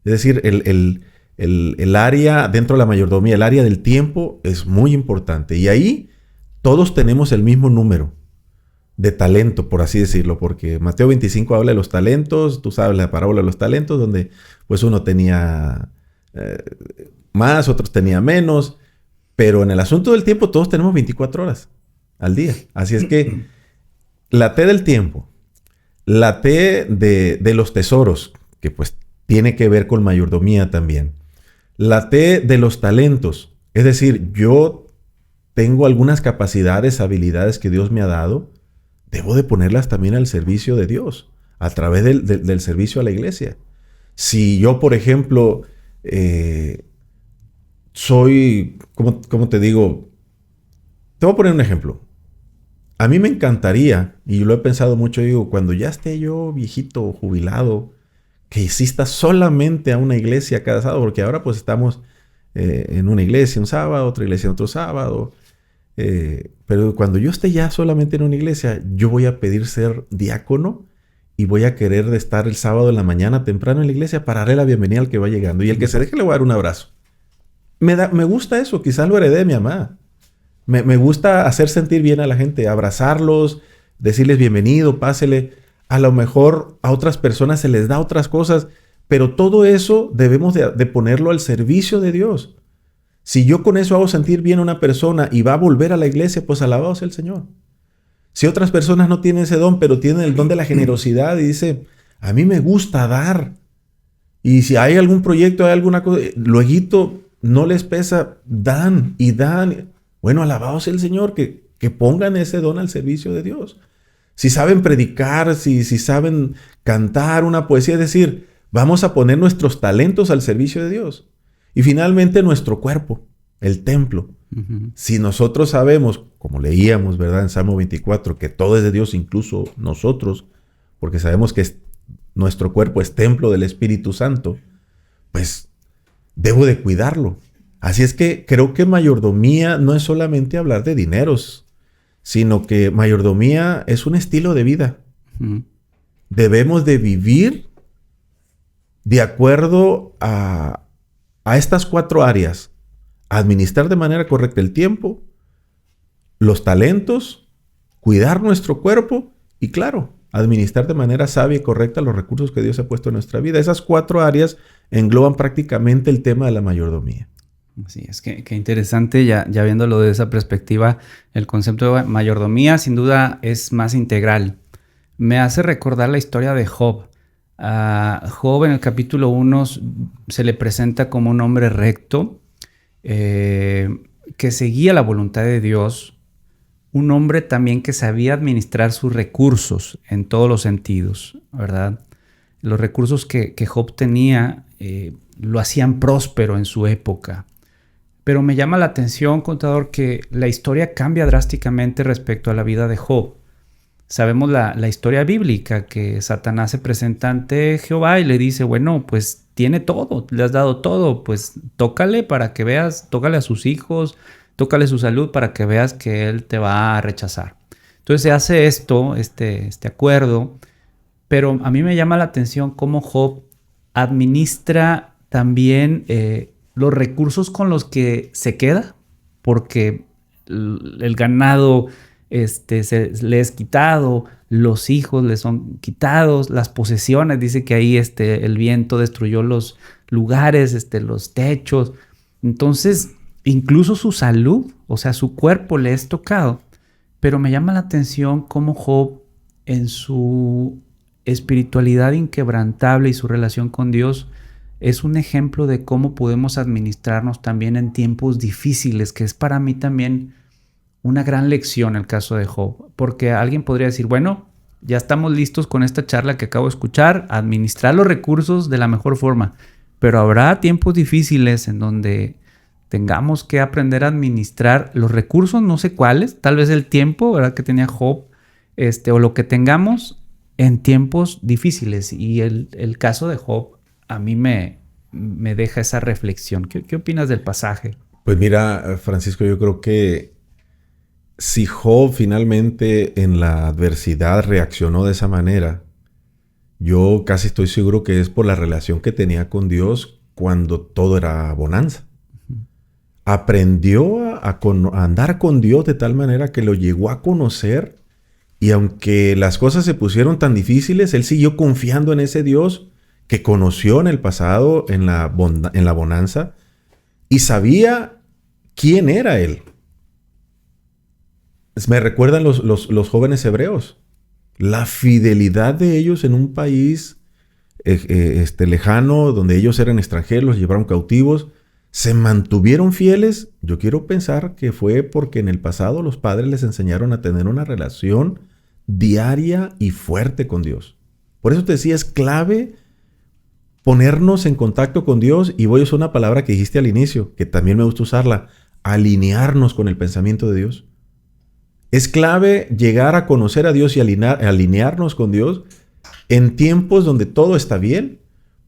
Es decir, el área dentro de la mayordomía, el área del tiempo es muy importante. Y ahí todos tenemos el mismo número de talento, por así decirlo, porque Mateo 25 habla de los talentos, tú sabes la parábola de los talentos, donde pues uno tenía más, otros tenía menos, pero en el asunto del tiempo todos tenemos 24 horas al día. Así es que la T del tiempo, la T de los tesoros, que pues tiene que ver con mayordomía también. La T de los talentos, es decir, yo tengo algunas capacidades, habilidades que Dios me ha dado, debo de ponerlas también al servicio de Dios, a través del servicio a la iglesia. Si yo, por ejemplo, soy, ¿cómo te digo? Te voy a poner un ejemplo. A mí me encantaría, y lo he pensado mucho, digo, cuando ya esté yo viejito o jubilado, que asista solamente a una iglesia cada sábado, porque ahora pues estamos en una iglesia un sábado, otra iglesia otro sábado, pero cuando yo esté ya solamente en una iglesia, yo voy a pedir ser diácono y voy a querer estar el sábado en la mañana temprano en la iglesia para darle la bienvenida al que va llegando, y el que se deje le voy a dar un abrazo. Me gusta eso, quizás lo heredé de mi mamá. Me gusta hacer sentir bien a la gente, abrazarlos, decirles bienvenido, pásele. a lo mejor a otras personas se les da otras cosas, pero todo eso debemos de ponerlo al servicio de Dios. Si yo con eso hago sentir bien a una persona y va a volver a la iglesia, pues alabado sea el Señor. Si otras personas no tienen ese don, pero tienen el don de la generosidad y dice, a mí me gusta dar. Y si hay algún proyecto, hay alguna cosa, luego no les pesa, dan y dan. Bueno, alabado sea el Señor, que pongan ese don al servicio de Dios. Si saben predicar, si saben cantar una poesía, es decir, vamos a poner nuestros talentos al servicio de Dios. Y finalmente nuestro cuerpo, el templo. Uh-huh. Si nosotros sabemos, como leíamos, ¿verdad? En Salmo 24, que todo es de Dios, incluso nosotros, porque sabemos que nuestro cuerpo es templo del Espíritu Santo, pues debo de cuidarlo. Así es que creo que mayordomía no es solamente hablar de dineros, sino que mayordomía es un estilo de vida. Uh-huh. Debemos de vivir de acuerdo a estas 4 áreas. Administrar de manera correcta el tiempo, los talentos, cuidar nuestro cuerpo y, claro, administrar de manera sabia y correcta los recursos que Dios ha puesto en nuestra vida. Esas 4 áreas engloban prácticamente el tema de la mayordomía. Sí, es que interesante, ya viéndolo de esa perspectiva, el concepto de mayordomía sin duda es más integral. Me hace recordar la historia de Job. Job en el capítulo 1 se le presenta como un hombre recto, que seguía la voluntad de Dios, un hombre también que sabía administrar sus recursos en todos los sentidos, ¿verdad? Los recursos que Job tenía lo hacían próspero en su época. Pero me llama la atención, contador, que la historia cambia drásticamente respecto a la vida de Job. Sabemos la historia bíblica, que Satanás se presenta ante Jehová y le dice, bueno, pues tiene todo, le has dado todo, pues tócale para que veas, tócale a sus hijos, tócale su salud para que veas que él te va a rechazar. Entonces se hace este acuerdo, pero a mí me llama la atención cómo Job administra también los recursos con los que se queda, porque el ganado se le es quitado, los hijos le son quitados, las posesiones, dice que ahí el viento destruyó los lugares, los techos. Entonces, incluso su salud, o sea, su cuerpo le es tocado. Pero me llama la atención cómo Job, en su espiritualidad inquebrantable y su relación con Dios, es un ejemplo de cómo podemos administrarnos también en tiempos difíciles, que es para mí también una gran lección el caso de Job, porque alguien podría decir, bueno, ya estamos listos con esta charla que acabo de escuchar, administrar los recursos de la mejor forma, pero habrá tiempos difíciles en donde tengamos que aprender a administrar los recursos, no sé cuáles, tal vez el tiempo, ¿verdad?, que tenía Job, o lo que tengamos en tiempos difíciles. Y el caso de Job a mí me deja esa reflexión. ¿Qué opinas del pasaje? Pues mira, Francisco, yo creo que si Job finalmente en la adversidad reaccionó de esa manera, yo casi estoy seguro que es por la relación que tenía con Dios cuando todo era bonanza. Aprendió a andar con Dios de tal manera que lo llegó a conocer, y aunque las cosas se pusieron tan difíciles, él siguió confiando en ese Dios que conoció en el pasado, en la bonanza, y sabía quién era él. Me recuerdan los jóvenes hebreos, la fidelidad de ellos en un país lejano, donde ellos eran extranjeros, los llevaron cautivos, se mantuvieron fieles. Yo quiero pensar que fue porque en el pasado los padres les enseñaron a tener una relación diaria y fuerte con Dios. Por eso te decía, es clave ponernos en contacto con Dios, y voy a usar una palabra que dijiste al inicio, que también me gusta usarla, alinearnos con el pensamiento de Dios. Es clave llegar a conocer a Dios y alinearnos con Dios en tiempos donde todo está bien,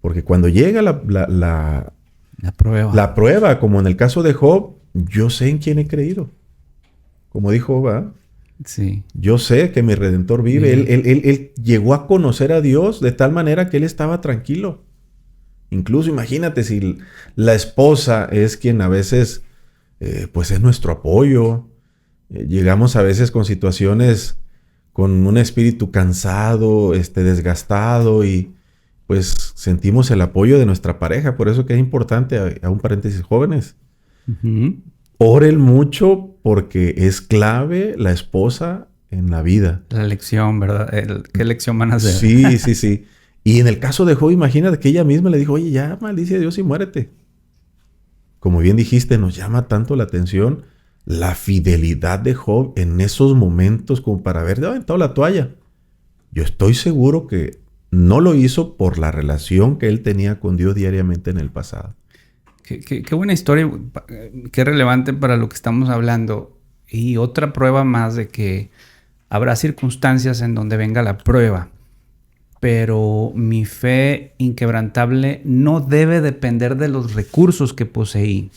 porque cuando llega la prueba, como en el caso de Job, yo sé en quién he creído. Como dijo Job, sí. Yo sé que mi Redentor vive. Él llegó a conocer a Dios de tal manera que él estaba tranquilo. Incluso imagínate si la esposa es quien a veces pues es nuestro apoyo. Llegamos a veces con situaciones con un espíritu cansado, desgastado, y pues sentimos el apoyo de nuestra pareja. Por eso que es importante, a un paréntesis, jóvenes, oren mucho porque es clave la esposa en la vida. La lección, ¿verdad? ¿Qué lección van a hacer? Sí, sí, sí. Y en el caso de Job, imagínate que ella misma le dijo, oye, ya maldice a Dios y muérete. Como bien dijiste, nos llama tanto la atención la fidelidad de Job en esos momentos como para haber aventado la toalla. Yo estoy seguro que no lo hizo por la relación que él tenía con Dios diariamente en el pasado. Qué buena historia, qué relevante para lo que estamos hablando. Y otra prueba más de que habrá circunstancias en donde venga la prueba, pero mi fe inquebrantable no debe depender de los recursos que poseí,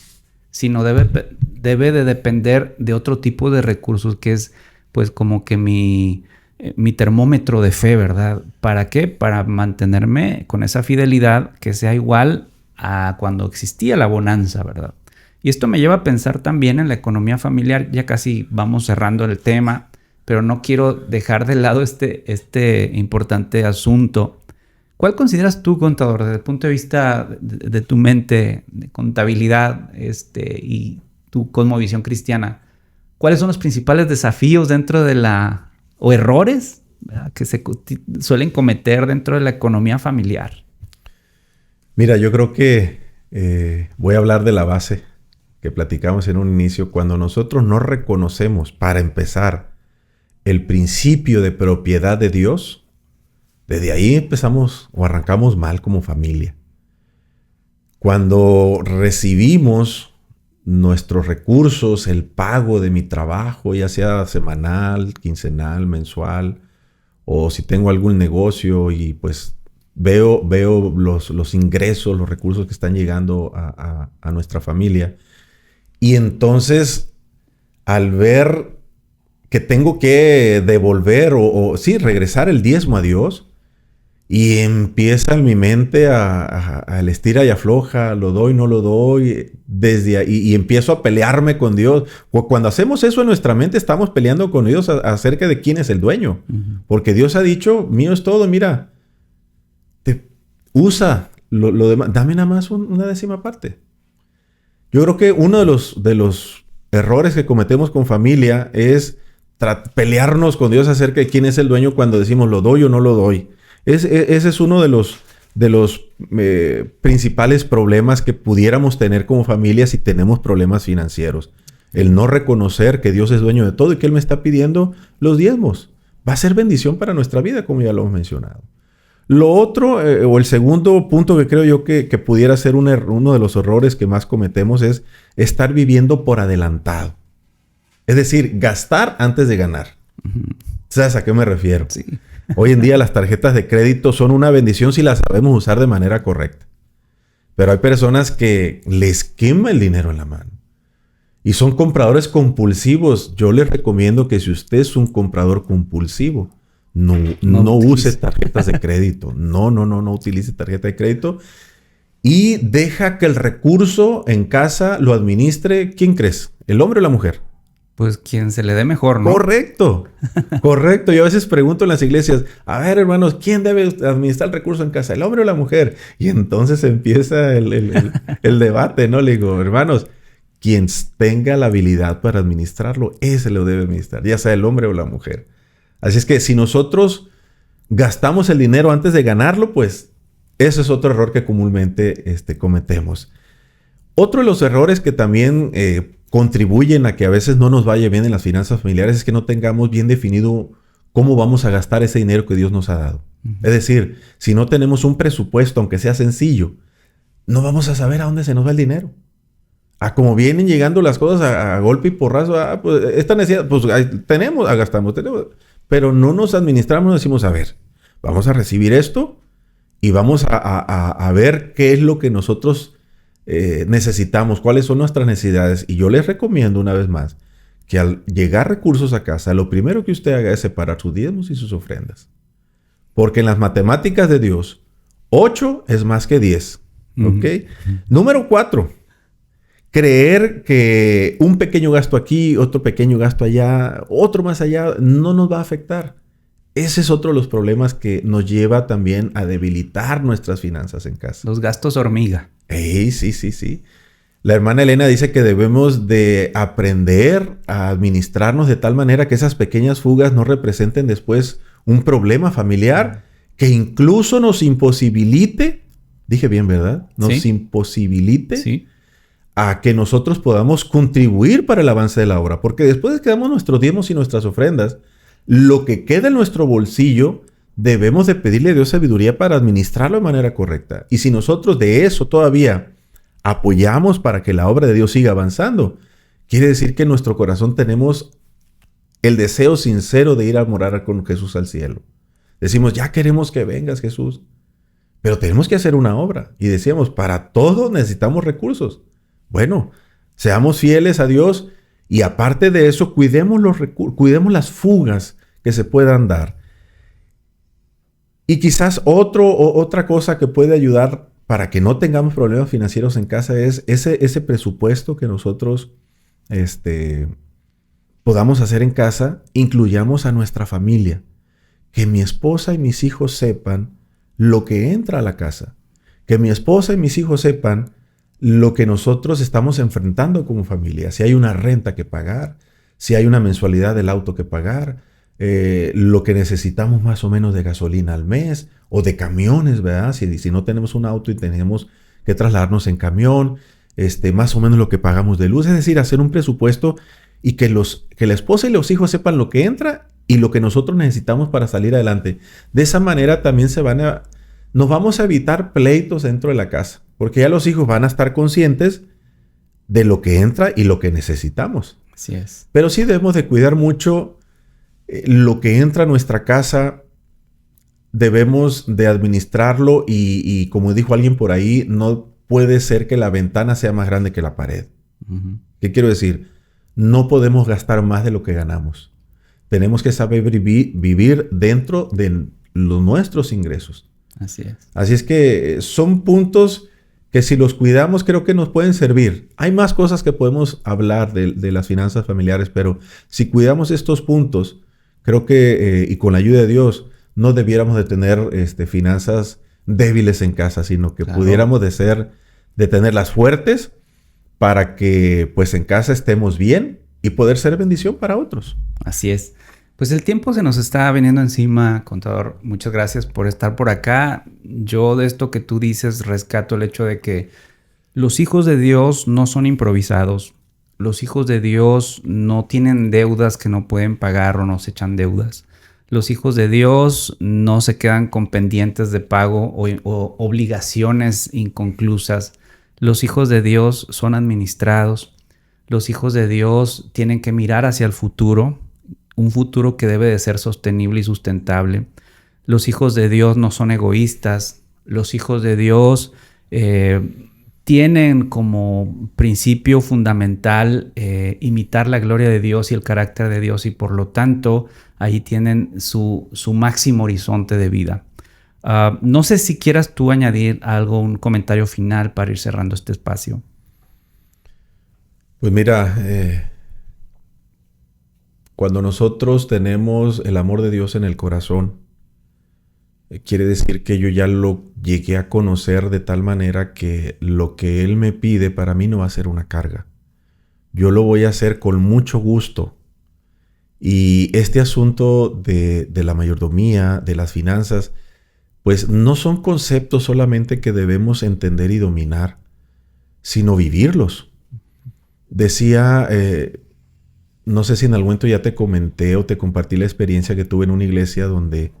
sino debe de depender de otro tipo de recursos que es pues como que mi termómetro de fe, ¿verdad? ¿Para qué? Para mantenerme con esa fidelidad que sea igual a cuando existía la bonanza, ¿verdad? Y esto me lleva a pensar también en la economía familiar. Ya casi vamos cerrando el tema, pero no quiero dejar de lado este importante asunto. ¿Cuál consideras tú, contador, desde el punto de vista de tu mente, de contabilidad y tu cosmovisión cristiana? ¿Cuáles son los principales desafíos dentro de o errores, ¿verdad?, que se suelen cometer dentro de la economía familiar? Mira, yo creo que voy a hablar de la base que platicamos en un inicio. Cuando nosotros no reconocemos, para empezar, el principio de propiedad de Dios, desde ahí empezamos o arrancamos mal como familia. Cuando recibimos nuestros recursos, el pago de mi trabajo, ya sea semanal, quincenal, mensual, o si tengo algún negocio y pues veo los ingresos, los recursos que están llegando a nuestra familia. Y entonces, al ver que tengo que devolver o regresar el diezmo a Dios, y empieza en mi mente al estira y afloja, lo doy, no lo doy, desde ahí, y empiezo a pelearme con Dios. Cuando hacemos eso en nuestra mente, estamos peleando con Dios acerca de quién es el dueño. Porque Dios ha dicho, mío es todo, mira, usa lo demás, dame nada más una décima parte. Yo creo que uno de los errores que cometemos con familia es pelearnos con Dios acerca de quién es el dueño cuando decimos lo doy o no lo doy. Ese es uno de los principales problemas que pudiéramos tener como familia si tenemos problemas financieros. El no reconocer que Dios es dueño de todo y que Él me está pidiendo los diezmos. Va a ser bendición para nuestra vida, como ya lo hemos mencionado. Lo otro, o el segundo punto que creo yo que pudiera ser uno de los errores que más cometemos, es estar viviendo por adelantado. Es decir, gastar antes de ganar. ¿Sabes a qué me refiero? Sí. Hoy en día las tarjetas de crédito son una bendición si las sabemos usar de manera correcta. Pero hay personas que les quema el dinero en la mano. Y son compradores compulsivos. Yo les recomiendo que si usted es un comprador compulsivo, no use tarjetas de crédito. No utilice tarjeta de crédito. Y deja que el recurso en casa lo administre, ¿quién crees? ¿El hombre o la mujer? Pues quien se le dé mejor, ¿no? Correcto. Yo a veces pregunto en las iglesias, a ver, hermanos, ¿quién debe administrar el recurso en casa? ¿El hombre o la mujer? Y entonces empieza el debate, ¿no? Le digo, hermanos, quien tenga la habilidad para administrarlo, ese lo debe administrar, ya sea el hombre o la mujer. Así es que si nosotros gastamos el dinero antes de ganarlo, pues ese es otro error que comúnmente cometemos. Otro de los errores que también contribuyen a que a veces no nos vaya bien en las finanzas familiares es que no tengamos bien definido cómo vamos a gastar ese dinero que Dios nos ha dado. Es decir, si no tenemos un presupuesto, aunque sea sencillo, no vamos a saber a dónde se nos va el dinero. Como vienen llegando las cosas a golpe y porrazo, pues esta necesidad, pues gastamos, pero no nos administramos, nos decimos, a ver, vamos a recibir esto y vamos a ver qué es lo que nosotros necesitamos, cuáles son nuestras necesidades. Y yo les recomiendo una vez más que al llegar recursos a casa, lo primero que usted haga es separar sus diezmos y sus ofrendas. Porque en las matemáticas de Dios, 8 es más que 10. ¿Ok? Número 4. Creer que un pequeño gasto aquí, otro pequeño gasto allá, otro más allá, no nos va a afectar. ese es otro de los problemas que nos lleva también a debilitar nuestras finanzas en casa. Los gastos hormiga. Sí. La hermana Elena dice que debemos de aprender a administrarnos de tal manera que esas pequeñas fugas no representen después un problema familiar que incluso nos imposibilite, dije bien, ¿verdad? Nos imposibilite a que nosotros podamos contribuir para el avance de la obra. Porque después de que damos nuestros diezmos y nuestras ofrendas, lo que queda en nuestro bolsillo debemos de pedirle a Dios sabiduría para administrarlo de manera correcta. Y si nosotros de eso todavía apoyamos para que la obra de Dios siga avanzando, quiere decir que en nuestro corazón tenemos el deseo sincero de ir a morar con Jesús al cielo. Decimos, ya queremos que vengas, Jesús, pero tenemos que hacer una obra. Y decíamos, para todo necesitamos recursos. Bueno, seamos fieles a Dios y aparte de eso, cuidemos las fugas que se puedan dar. Y quizás otra cosa que puede ayudar para que no tengamos problemas financieros en casa es ese presupuesto que nosotros podamos hacer en casa, incluyamos a nuestra familia. Que mi esposa y mis hijos sepan lo que entra a la casa. Que mi esposa y mis hijos sepan lo que nosotros estamos enfrentando como familia. Si hay una renta que pagar, si hay una mensualidad del auto que pagar, lo que necesitamos más o menos de gasolina al mes o de camiones, ¿verdad? Si no tenemos un auto y tenemos que trasladarnos en camión, más o menos lo que pagamos de luz. Es decir, hacer un presupuesto y que la esposa y los hijos sepan lo que entra y lo que nosotros necesitamos para salir adelante. De esa manera también nos vamos a evitar pleitos dentro de la casa, porque ya los hijos van a estar conscientes de lo que entra y lo que necesitamos. Así es. Pero sí debemos de cuidar mucho lo que entra a nuestra casa. Debemos de administrarlo y como dijo alguien por ahí, no puede ser que la ventana sea más grande que la pared. Uh-huh. ¿Qué quiero decir? No podemos gastar más de lo que ganamos. Tenemos que saber vivir dentro de nuestros ingresos. Así es. Así es que son puntos que si los cuidamos creo que nos pueden servir. Hay más cosas que podemos hablar de las finanzas familiares, pero si cuidamos estos puntos, creo que, y con la ayuda de Dios, no debiéramos de tener finanzas débiles en casa, sino que pudiéramos de tenerlas fuertes para que pues en casa estemos bien y poder ser bendición para otros. Así es. Pues el tiempo se nos está viniendo encima, contador. Muchas gracias por estar por acá. Yo de esto que tú dices rescato el hecho de que los hijos de Dios no son improvisados. Los hijos de Dios no tienen deudas que no pueden pagar o no se echan deudas. Los hijos de Dios no se quedan con pendientes de pago o obligaciones inconclusas. Los hijos de Dios son administrados. Los hijos de Dios tienen que mirar hacia el futuro, un futuro que debe de ser sostenible y sustentable. Los hijos de Dios no son egoístas. Los hijos de Dios tienen como principio fundamental imitar la gloria de Dios y el carácter de Dios y por lo tanto ahí tienen su máximo horizonte de vida. No sé si quieras tú añadir algo, un comentario final para ir cerrando este espacio. Pues mira, cuando nosotros tenemos el amor de Dios en el corazón, quiere decir que yo ya lo llegué a conocer de tal manera que lo que Él me pide para mí no va a ser una carga. Yo lo voy a hacer con mucho gusto. Y este asunto de la mayordomía, de las finanzas, pues no son conceptos solamente que debemos entender y dominar, sino vivirlos. Decía, no sé si en algún momento ya te comenté o te compartí la experiencia que tuve en una iglesia donde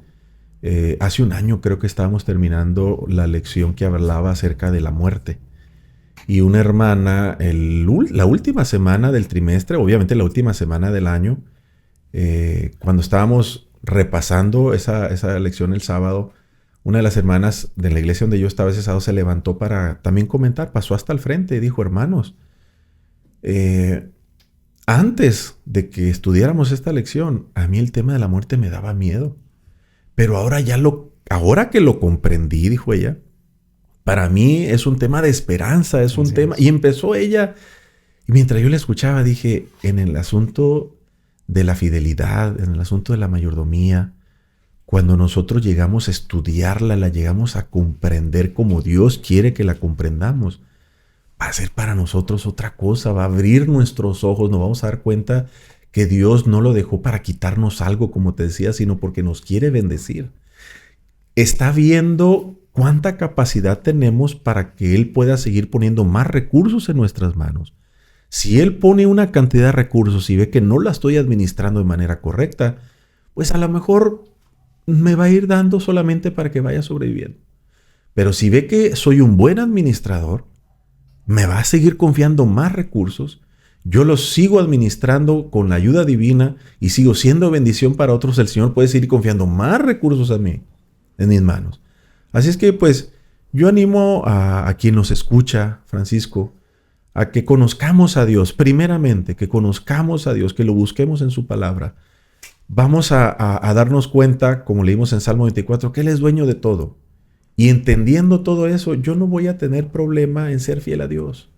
hace un año creo que estábamos terminando la lección que hablaba acerca de la muerte. Y una hermana, la última semana del trimestre, obviamente la última semana del año, cuando estábamos repasando esa lección el sábado, una de las hermanas de la iglesia donde yo estaba ese sábado se levantó para también comentar, pasó hasta el frente y dijo, hermanos, antes de que estudiáramos esta lección, a mí el tema de la muerte me daba miedo. Pero ahora que lo comprendí, dijo ella, para mí es un tema de esperanza, es un tema. Y empezó ella, y mientras yo la escuchaba, dije, en el asunto de la fidelidad, en el asunto de la mayordomía, cuando nosotros llegamos a estudiarla, la llegamos a comprender como Dios quiere que la comprendamos, va a ser para nosotros otra cosa, va a abrir nuestros ojos, nos vamos a dar cuenta que Dios no lo dejó para quitarnos algo, como te decía, sino porque nos quiere bendecir. Está viendo cuánta capacidad tenemos para que Él pueda seguir poniendo más recursos en nuestras manos. Si Él pone una cantidad de recursos y ve que no la estoy administrando de manera correcta, pues a lo mejor me va a ir dando solamente para que vaya sobreviviendo. Pero si ve que soy un buen administrador, me va a seguir confiando más recursos, yo los sigo administrando con la ayuda divina y sigo siendo bendición para otros, el Señor puede seguir confiando más recursos a mí, en mis manos. Así es que pues yo animo a quien nos escucha, Francisco, a que conozcamos a Dios, primeramente, que conozcamos a Dios, que lo busquemos en su palabra. Vamos a darnos cuenta, como leímos en Salmo 24, que Él es dueño de todo. Y entendiendo todo eso, yo no voy a tener problema en ser fiel a Dios.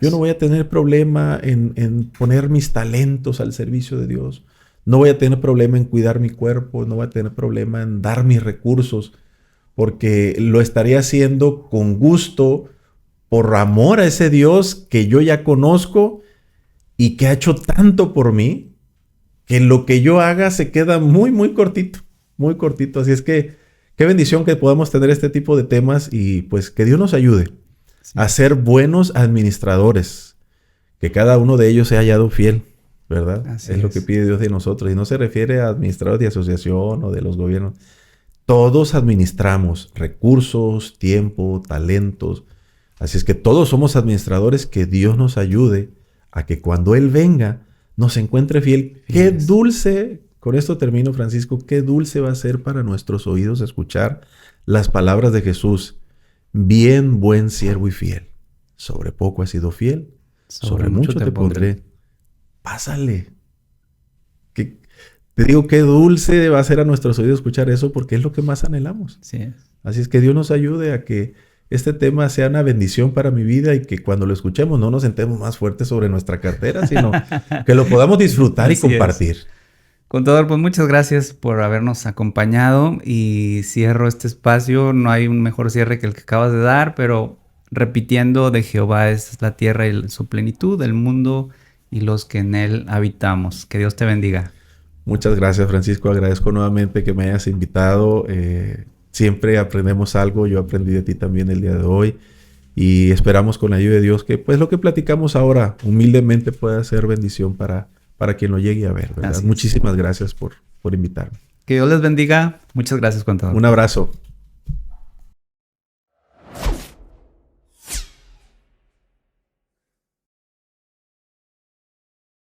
Yo no voy a tener problema en poner mis talentos al servicio de Dios. No voy a tener problema en cuidar mi cuerpo. No voy a tener problema en dar mis recursos. Porque lo estaría haciendo con gusto, por amor a ese Dios que yo ya conozco y que ha hecho tanto por mí, que lo que yo haga se queda muy, muy cortito. Muy cortito. Así es que qué bendición que podamos tener este tipo de temas y pues que Dios nos ayude a ser buenos administradores. Que cada uno de ellos sea hallado fiel, ¿verdad? Así es lo que pide Dios de nosotros. Y no se refiere a administradores de asociación o de los gobiernos. Todos administramos recursos, tiempo, talentos. Así es que todos somos administradores, que Dios nos ayude a que cuando Él venga nos encuentre fiel. Qué dulce, con esto termino, Francisco, qué dulce va a ser para nuestros oídos escuchar las palabras de Jesús. Bien, buen siervo y fiel. Sobre poco has sido fiel, sobre mucho te pondré. Pásale. Te digo, qué dulce va a ser a nuestros oídos escuchar eso, porque es lo que más anhelamos. Sí. Así es que Dios nos ayude a que este tema sea una bendición para mi vida y que cuando lo escuchemos no nos sentemos más fuertes sobre nuestra cartera, sino que lo podamos disfrutar y compartir. Contador, pues muchas gracias por habernos acompañado y cierro este espacio. No hay un mejor cierre que el que acabas de dar, pero repitiendo, de Jehová es la tierra y su plenitud, el mundo y los que en él habitamos. Que Dios te bendiga. Muchas gracias, Francisco. Agradezco nuevamente que me hayas invitado. Siempre aprendemos algo. Yo aprendí de ti también el día de hoy. Y esperamos con la ayuda de Dios que pues lo que platicamos ahora humildemente pueda ser bendición para quien lo llegue a ver, ¿verdad? Muchísimas gracias por invitarme. Que Dios les bendiga. Muchas gracias, contador. Un abrazo.